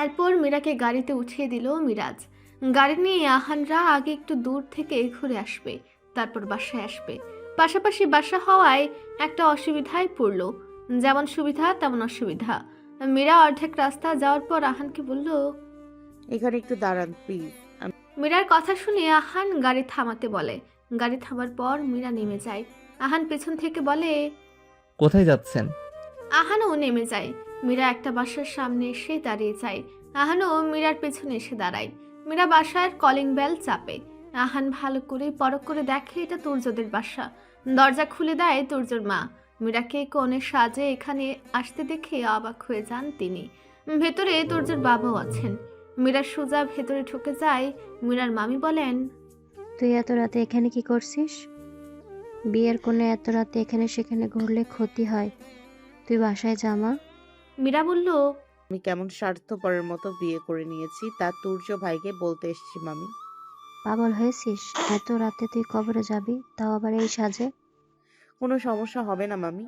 এরপর মীরাকে গাড়িতে উঠিয়ে দিল মিরাজ। গাড়ি নিয়ে আহানরা আগে একটু দূর থেকে ঘুরে আসবে, তারপর বাসায় আসবে। পাশাপাশি বাসা হওয়ায় একটা অসুবিধায় পড়ল। যেমন সুবিধা তেমন অসুবিধা। মীরা অর্ধেক রাস্তা যাওয়ার পর আহানকে বলল, এখানে একটু দাঁড়ান প্লিজ। মীরার কথা শুনে আহান গাড়ি থামাতে বলে। গাড়ি থামার পর মীরা নেমে যায়। আহান পেছন থেকে বলে, কোথায় যাচ্ছেন? আহানও নেমে যায়। মীরা একটা বাসার সামনে এসে দাঁড়িয়ে যায়। আহানও মীরার পেছনে এসে দাঁড়ায়। মীরা বাসার কলিং বেল চাপে। আহান ভালো করে পরখ করে দেখে এটা তুর্যদের বাসা। দরজা খুলে দেয় তুর্যর মা। মীরাকে কোণে সাজে এখানে আসতে দেখে অবাক হয়ে যান তিনি। ভেতরে তুর্যর বাবাও আছেন। মীরা সোজা ভেতরে ঢুকে যায়। মীরার মামি বলেন, তুই এত রাতে এখানে কি করছিস? বিয়ের কোণে এত রাতে এখানে সেখানে ঘুরলে ক্ষতি হয়, তুই বাসায় যা মা। মীরা বলল, আমি কেমন স্বার্থপরের মতো বিয়ে করে নিয়েছি তা তুর্য ভাইকে বলতে এসেছি মামি। পাগল হয়েছিস? এত রাতে তুই কবরে যাবি, তাও আবার এই সাজে? কোনো সমস্যা হবে না মামি,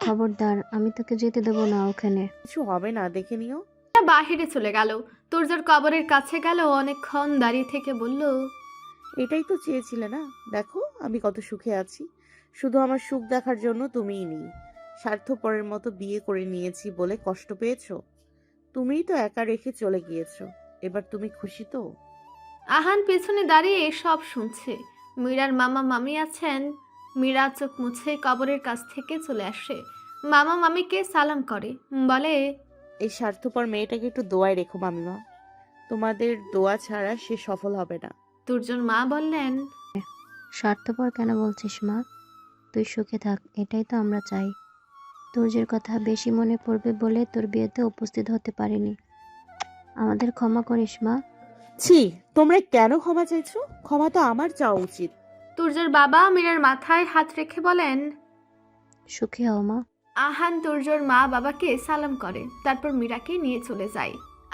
খবরদার, আমি তোকে যেতে দেবো না ওখানে। কিছু হবে না, দেখে নিও। বাহিরে চলে গেল। তুর্যর কবরের কাছে গেল, অনেকক্ষণ দাঁড়িয়ে থেকে বলল, এটাই তো চেয়েছিলে না? দেখো আমি কত সুখে আছি। শুধু আমার সুখ দেখার জন্য তুমিই নেই। স্বার্থপরের মতো বিয়ে করে নিয়েছি বলে কষ্ট পেয়েছো? তুমিই তো একা রেখে চলে গিয়েছো। এবার তুমি খুশি তো? আহান পেছনে দাঁড়িয়ে সব শুনছে। মীরার মামা মামি আছেন। মীরা চোখ মুছে কবরের কাছ থেকে চলে আসে। মামা মামিকে সালাম করে, বলে, এই স্বার্থপর মেয়েটাকে একটু দোয়ায় রেখো মামিমা। তোমাদের দোয়া ছাড়া সে সফল হবে না। তুর্যর মা বললেন, স্বার্থপর কেন বলছিস মা? তুই সুখে থাক, এটাই তো আমরা চাই। তুর্যের কথা বেশি মনে পড়বে বলে তোর বিয়েতে উপস্থিত হতে পারিনি। আমাদের ক্ষমা করিস মা। ছি, তোমরা কেন ক্ষমা চাইছো? ক্ষমা তো আমার চাওয়া উচিত। তুর্যর বাবা মীরার মাথায় হাত রেখে বলেন, সুখী হও মা। আহান তুর্যর মা বাবাকে সালাম করে, তারপর মীরাকে নিয়ে চলে যায়।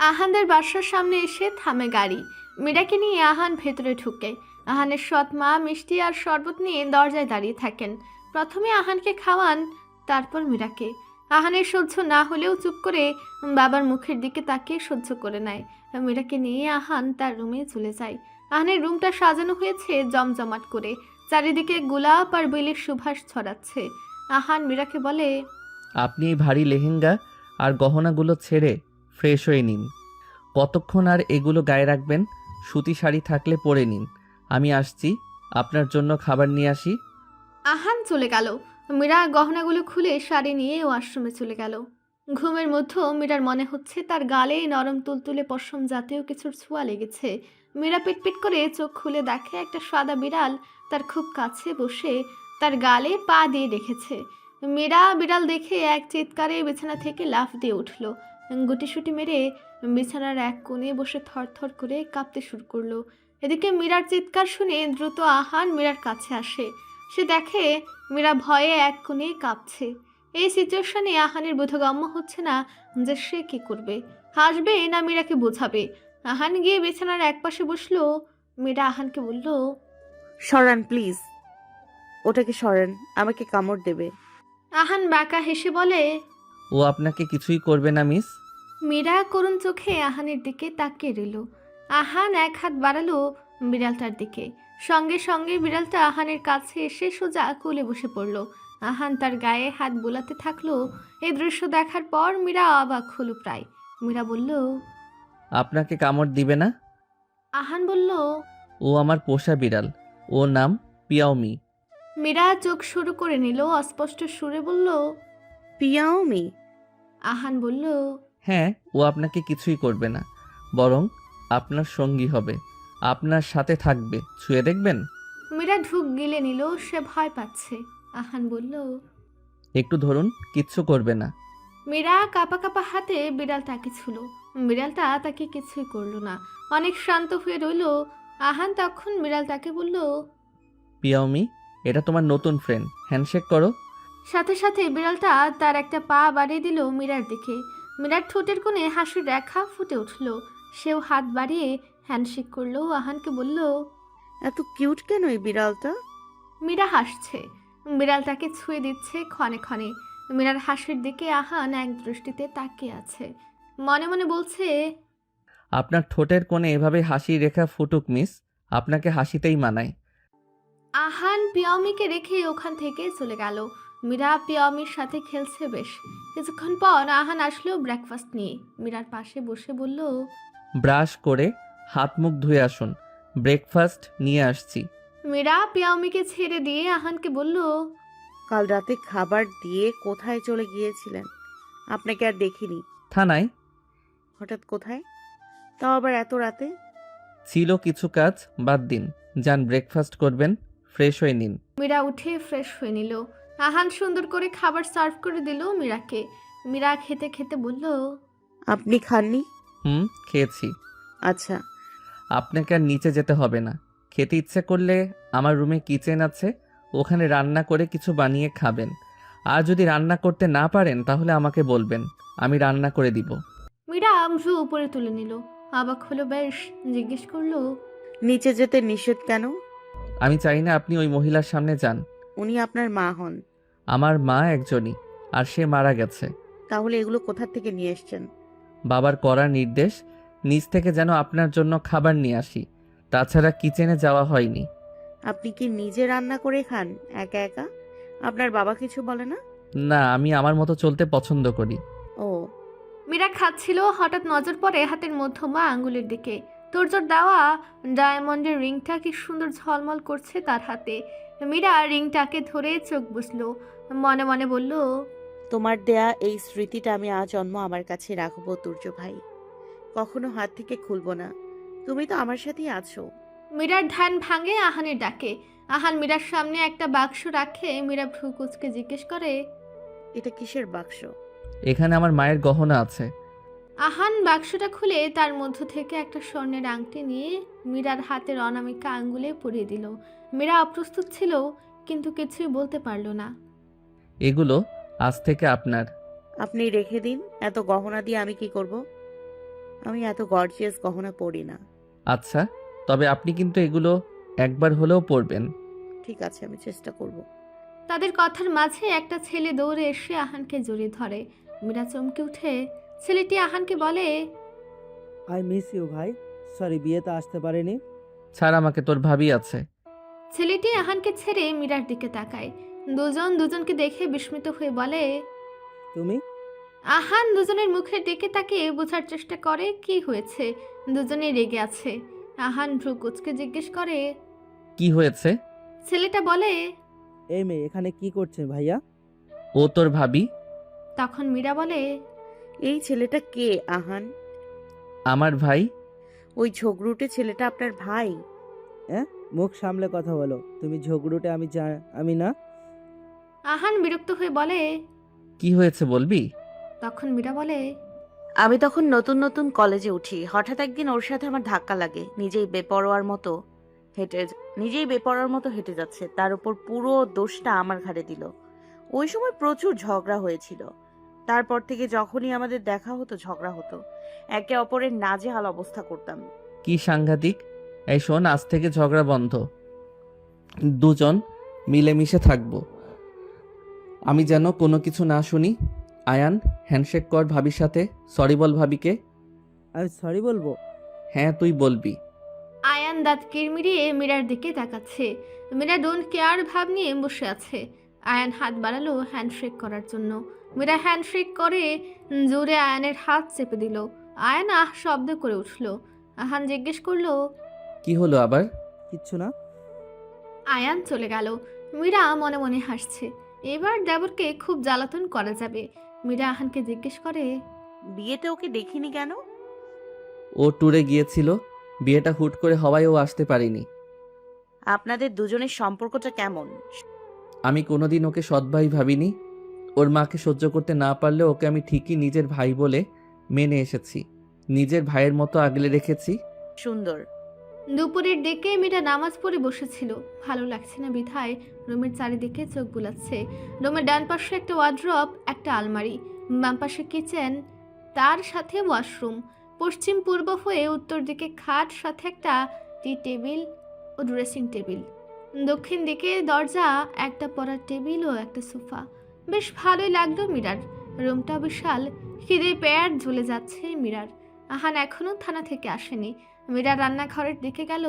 আহানদের বাসার সামনে এসে থামে গাড়ি। মীরাকে নিয়ে আহান ভেতরে ঢুকে। আহানের সৎ মা মিষ্টি আর শরবত নিয়ে দরজায় দাঁড়িয়ে থাকেন। প্রথমে আহানকে খাওয়ান, তারপর মীরাকে। আহানের সহ্য না হলেও চুপ করে বাবার মুখের দিকে তাকিয়ে সহ্য করে নেয়। মীরাকে নিয়ে আহান তার রুমে চলে যায়। আহানের রুমটা সাজানো হয়েছে জমজমাট করে। চারিদিকে গোলাপ আর বেলের সুবাস ছড়াচ্ছে। আহান মীরাকে বলে, আপনি এই ভারী লেহেঙ্গা আর গহনাগুলো ছেড়ে ফ্রেশ হয়ে নিন। কতক্ষণ আর এগুলো গায়ে রাখবেন? সুতি শাড়ি থাকলে পরে নিন। আমি আসছি, আপনার জন্য খাবার নিয়ে আসি। আহান চলে গেল। মীরা গহনাগুলো খুলে শাড়ি নিয়ে ওয়াশরুমে চলে গেল। ঘুমের মধ্যেও মীরার মনে হচ্ছে তার গালে নরম তুলতুলে পশম জাতীয় কিছুর ছোঁয়া লেগেছে। মীরা পিটপিট করে চোখ খুলে দেখে একটা সাদা বিড়াল তার খুব কাছে বসে তার গালে পা দিয়ে রেখেছে। মীরা বিড়াল দেখে এক চিৎকারে বিছানা থেকে লাফ দিয়ে উঠল। গুটিসুটি মেরে বিছানার এক কোণে বসে থরথর করে কাঁপতে শুরু করলো। এদিকে মীরার চিৎকার শুনে দ্রুত আহান মীরার কাছে আসে। সে দেখে মীরা ভয়ে এক কোণে কাঁপছে। এই সিচুয়েশনে আহানের বোধগম্য হচ্ছে না যে সে কি করবে, হাসবে না মীরাকে বোঝাবে। আহান গিয়ে বিছানার একপাশে বসলো। মীরা আহানকে বলল, সরান প্লিজ, ওটাকে সরান, আমাকে কামড় দেবে। আহান বাঁকা হেসে বলে, ও আপনাকে কিছুই করবে না মিস। মীরা করুণ চোখে আহানের দিকে তাকিয়ে রইল। আহান এক হাত বাড়ালো বিড়ালটার দিকে। সঙ্গে সঙ্গে বিড়ালটা আহানের কাছে এসে সোজা কোলে বসে পড়ল। আহান তার গায়ে হাত বোলাতে থাকলো। এই দৃশ্য দেখার পর মীরা অবাক হলো প্রায়। মীরা বলল, আপনাকে কামড় দিবে না? আহান বলল, ও আমার পোষা বিড়াল, ও নাম পিয়াওমি। মীরা চোখ শুরু করে নিল, অস্পষ্ট সুরে বলল, পিয়াওমি? আহান বলল, হ্যাঁ, ও আপনাকে কিছুই করবে না, বরং আপনার সঙ্গী হবে, আপনার সাথে থাকবে। ছুঁয়ে দেখবেন? মীরা ঢুক গিলে নিল, সে ভয় পাচ্ছে। আহান বলল, একটু ধরুন, কিচ্ছু করবে না। মীরা কাপা কাপা হাতে বিড়ালটাকে ছুঁল। বিড়ালটা তাকে কিছুই করলো না, অনেক শান্ত হয়ে রইল। আহান তখন বিড়ালটাকে বলল, পিয়াওমি, এটা তোমার নতুন ফ্রেন্ড, হ্যান্ডশেক করো। সাথে সাথে বিড়ালটা তার একটা পা বাড়িয়ে দিল মীরার দিকে। মীরার ঠোঁটের কোণে হাসির রেখা ফুটে উঠল। সেও হাত বাড়িয়ে হ্যান্ডশেক করলো। আহানকে বলল, এত কিউট কেন এই বিড়ালটা? মীরা হাসছে, বিড়ালটাকে ছুঁয়ে দিচ্ছে ক্ষণে ক্ষণে। মীরার হাসির দিকে আহান এক দৃষ্টিতে তাকিয়ে আছে, মনে মনে বলছে, আপনার ঠোঁটের কোণে এভাবে হাসি রেখা ফুটুক মিস, আপনাকে হাসিতেই মানায়। আহান পিয়ামিকে রেখে ওখান থেকে চলে গেল। মীরা পিয়ামির সাথে খেলছে বেশ। কিছুক্ষণ পর আহান আসলো ব্রেকফাস্ট নিয়ে। মীরার পাশে বসে বলল, ব্রাশ করে হাত মুখ ধুয়ে আসুন, ব্রেকফাস্ট নিয়ে আসছি। মীরা পিয়ামিকে ছেড়ে দিয়ে আহানকে বলল, কাল রাতে খাবার দিয়ে কোথায় চলে গিয়েছিলেন? আপনাকে আর দেখিনি। থানায় হঠাৎ কোথায়? তাও আবার এত রাতে? ছিল কিছু কাজ, বাদ দিন। যান, ব্রেকফাস্ট করবেন, ফ্রেশ হয়ে নিন। মীরা উঠে ফ্রেশ হয়ে নিল। আহান সুন্দর করে খাবার সার্ভ করে দিল মীরাকে। মীরা খেতে খেতে বলল, আপনি খাননি? খেয়েছি। আচ্ছা। আপনাকে আর নিচে যেতে হবে না। খেতে ইচ্ছে করলে আমার রুমে কিচেন আছে, ওখানে রান্না করে কিছু বানিয়ে খাবেন। আর যদি রান্না করতে না পারেন তাহলে আমাকে বলবেন, আমি রান্না করে দিব। মীরা ভ্রু উপরে তুলে নিল। অবাক হলো বেশ। জিজ্ঞেস করলো, নিচে যেতে নিষেধ কেন? আমি চাই না আপনি ওই মহিলার সামনে যান। উনি আপনার মা হন। আমার মা একজনই, আর সে মারা গেছে। তাহলে এগুলো কোথা থেকে নিয়ে এসছেন? বাবার করা নির্দেশ, নিজ থেকে যেন আপনার জন্য খাবার নিয়ে আসি, তাছাড়া কিচেনে যাওয়া হয়নি। আপনি কি নিজে রান্না করে খান একা একা? আপনার বাবা কিছু বলে না? না, আমি আমার মতো চলতে পছন্দ করি। ও। মীরা খাচ্ছিল, হঠাৎ নজর পড়ে হাতের মধ্যমা আঙ্গুলের দিকে। তোরজোর দেওয়া ডায়মন্ডের রিংটা কি সুন্দর ঝলমল করছে তার হাতে। মীরা রিংটাকে ধরে চোখ বুঝলো, মনে মনে বলল, তোমার দেয়া এই স্মৃতিটা আমি আজন্ম আমার কাছে রাখবো তুর্য ভাই, কখনো হাত থেকে খুলবো না। তুমি তো আমার সাথেই আছো। মীরার ধ্যান ভাঙে আহানের ডাকে। আহান মীরার সামনে একটা বাক্স রাখে। মীরা ভ্রু কুচকে জিজ্ঞেস করে, এটা কিসের বাক্স? এখানে আমার মায়ের গহনা আছে। আহান বাক্সটা খুলে তার মধ্য থেকে একটা স্বর্ণের আংটি নিয়ে মীরার হাতের অনামিকা আঙ্গুলে পরিয়ে দিল। মীরা অপ্রস্তুত ছিল, কিন্তু কিছুই বলতে পারল না। এগুলো আজ থেকে আপনার। আপনি রেখে দিন। এত গহনা দিয়ে আমি কি করব? আমি এত গর্জিয়াস গহনা পরি না। আচ্ছা, তবে আপনি কিন্তু এগুলো একবার হলেও পরবেন। ঠিক আছে, আমি চেষ্টা করব। তাদের কথার মাঝে একটা ছেলে দৌড়ে এসে আহানকে জড়িয়ে ধরে। মীরা চমকে উঠে। ছেলেটি আহানকে বলে, আই মিস ইউ ভাই, সরি বিয়েতে আসতে পারিনি। ছাড় আমাকে, তোর ভাবি আছে। ছেলেটি আহানকে ছেড়ে মীরার দিকে তাকায়। দুজন দুজনকে দেখে বিস্মিত হয়ে বলে, তুমি? আহান দুজনের মুখের দিকে তাকিয়ে বোঝার চেষ্টা করে কি হয়েছে। দুজনেই রেগে আছে। আহান ভ্রু কুচকে জিজ্ঞেস করে, কি হয়েছে? ছেলেটা বলে, এই মেয়ে এখানে কি করছে ভাইয়া? ও তোর ভাবি। তখন মীরা বলে, এই ছেলেটা কে আহান? আমার ভাই। ওই ঝগড়ুটে ছেলেটা আপনার ভাই? হ্যাঁ, মুখ সামলে কথা বলো। তুমি ঝগড়ুটে, আমি না। আহান বিরক্ত হয়ে বলে, কি হয়েছে বলবি? তখন মীরা বলে, আমি তখন নতুন নতুন কলেজে উঠি। হঠাৎ একদিন ওর সাথে আমার ধাক্কা লাগে। নিজেই বেপরোয়ার মতো হেঁটে যাচ্ছে। তার উপর পুরো দোষটা আমার ঘাড়ে দিল। ওই সময় প্রচুর ঝগড়া হয়েছিল। তারপর থেকে যখনই আমাদের দেখা হতো ঝগড়া হতো। একে অপরের নাজেহাল অবস্থা করতাম। কি সাংঘাতিক। এই শোন, আজ থেকে ঝগড়া বন্ধ, দুজন মিলেমিশে থাকবো। আমি যেন কোনো কিছু না শুনি। আয়ান, হ্যান্ডশেক কর ভাবির সাথে, সরি বল ভাবিকে। আমি সরি বলবো? হ্যাঁ, তুই বলবি। আয়ান দাঁত কিরমিরিয়ে মীরার দিকে তাকাচ্ছে। মীরা ডোন্ট কেয়ার ভাব নিয়ে বসে আছে। আয়ান হাত বাড়ালো হ্যান্ডশেক করার জন্য। মীরা হ্যান্ডশেক করে জোরে আয়ানের হাত চেপে দিল। আয়ান আহ শব্দ করে উঠল। আহান জিজ্ঞেস করলো, কি হলো আবার? কিচ্ছু না। আয়ান চলে গেল। মীরা মনে মনে হাসছে। এবার দেবরকে খুব জ্বালাতন করা যাবে। মীরা আহানকে জিজ্ঞেস করে, বিয়েতে ওকে দেখিনি কেন? ও ট্যুরে গিয়েছিল, বিয়েটা হুট করে হওয়ায় ও আসতে পারিনি। আপনাদের দুজনের সম্পর্কটা কেমন? আমি কোনোদিন ওকে সৎ ভাই ভাবিনি। ওর মাকে সহ্য করতে না পারলে ওকে আমি ঠিকই নিজের ভাই বলে মেনে এসেছি, নিজের ভাইয়ের মতো আগলে রেখেছি। সুন্দর। দুপুরের দিকে মীরা নামাজ পড়ে বসেছিল। ভালো লাগছে না বিধায় রুমের চারিদিকে চোখ বুলাচ্ছে। রুমের ডান পাশে একটা ওয়ার্ড্রপ, একটা আলমারি, বাম পাশে কিচেন, তার সাথে ওয়াশরুম। পশ্চিম পূর্ব হয়ে উত্তর দিকে খাট, সাথে একটা টি টেবিল ও ড্রেসিং টেবিল। দক্ষিণ দিকে দরজা, একটা পড়ার টেবিল ও একটা সোফা। বেশ ভালোই লাগলো মীরার। রুমটা বিশাল। খিদে পেট ঝুলে যাচ্ছে মীরার। আহান এখনো থানা থেকে আসেনি। মীরা রান্নাঘরের দিকে গেল,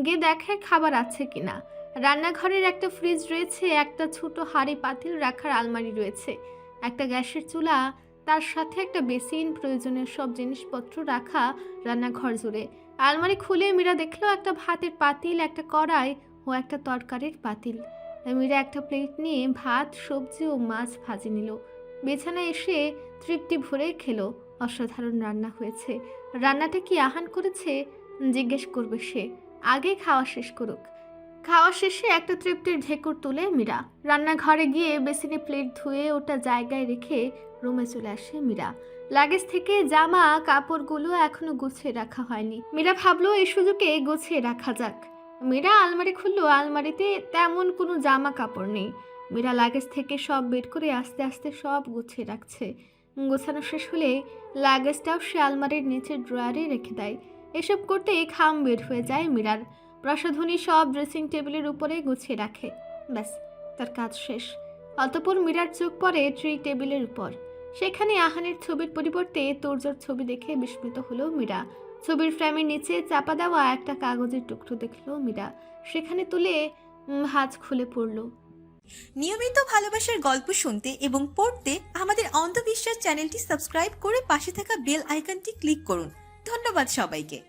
গিয়ে দেখে খাবার আছে কিনা। রান্নাঘরের একটা ফ্রিজ রয়েছে, একটা ছোট হাঁড়ি পাতিল রাখার আলমারি রয়েছে, একটা গ্যাসের চুলা, তার সাথে একটা বেসিন, প্রয়োজনীয় সব জিনিসপত্র রাখা রান্নাঘর জুড়ে। আলমারি খুলে মীরা দেখলো একটা ভাতের পাতিল, একটা কড়াই ও একটা তরকারির পাতিল। মীরা একটা প্লেট নিয়ে ভাত, সবজি ও মাছ ভাজি নিল। বিছানায় এসে তৃপ্তি ভরে খেলো। অসাধারণ রান্না হয়েছে। রান্নাটা কি আহান করেছে জিজ্ঞেস করবে সে, আগে খাওয়া শেষ করুক। খাওয়া শেষে একটা তৃপ্তির ঢেকুর তুলে মীরা রান্নাঘরে গিয়ে বেসিনে প্লেট ধুয়ে ওটা জায়গায় রেখে রুমে চলে আসে মীরা। লাগেজ থেকে জামা কাপড়গুলো এখনো গুছিয়ে রাখা হয়নি। মীরা ভাবলো এই সুযোগে গুছিয়ে রাখা যাক। মীরা আলমারি খুললো, আলমারিতে তেমন কোনো জামা কাপড় নেই। মীরা লাগেজ থেকে সব বের করে আস্তে আস্তে সব গুছিয়ে রাখছে। গোছানো শেষ হলে লাগেজটাও সে আলমারির নিচের ড্রয়ারে রেখে দেয়। এসব করতে খাম বের হয়ে যায় মীরার। প্রসাধনী সব ড্রেসিং টেবিলের উপরে গুছিয়ে রাখে। ব্যাস, তার কাজ শেষ। অতঃপর মীরার চোখ পড়ে ট্রি টেবিলের উপর। সেখানে আহানের ছবির পরিবর্তে তোরজোর ছবি দেখে বিস্মিত হলো মীরা। ছবির ফ্রেমের নিচে চাপা দেওয়া একটা কাগজের টুকরো দেখলো মীরা। সেখানে তুলে হাত খুলে পড়ল। নিয়মিত ভালোবাসার গল্প শুনতে এবং পড়তে আমাদের অন্ধবিশ্বাস চ্যানেলটি সাবস্ক্রাইব করে পাশে থাকা বেল আইকনটি ক্লিক করুন। ধন্যবাদ সবাইকে।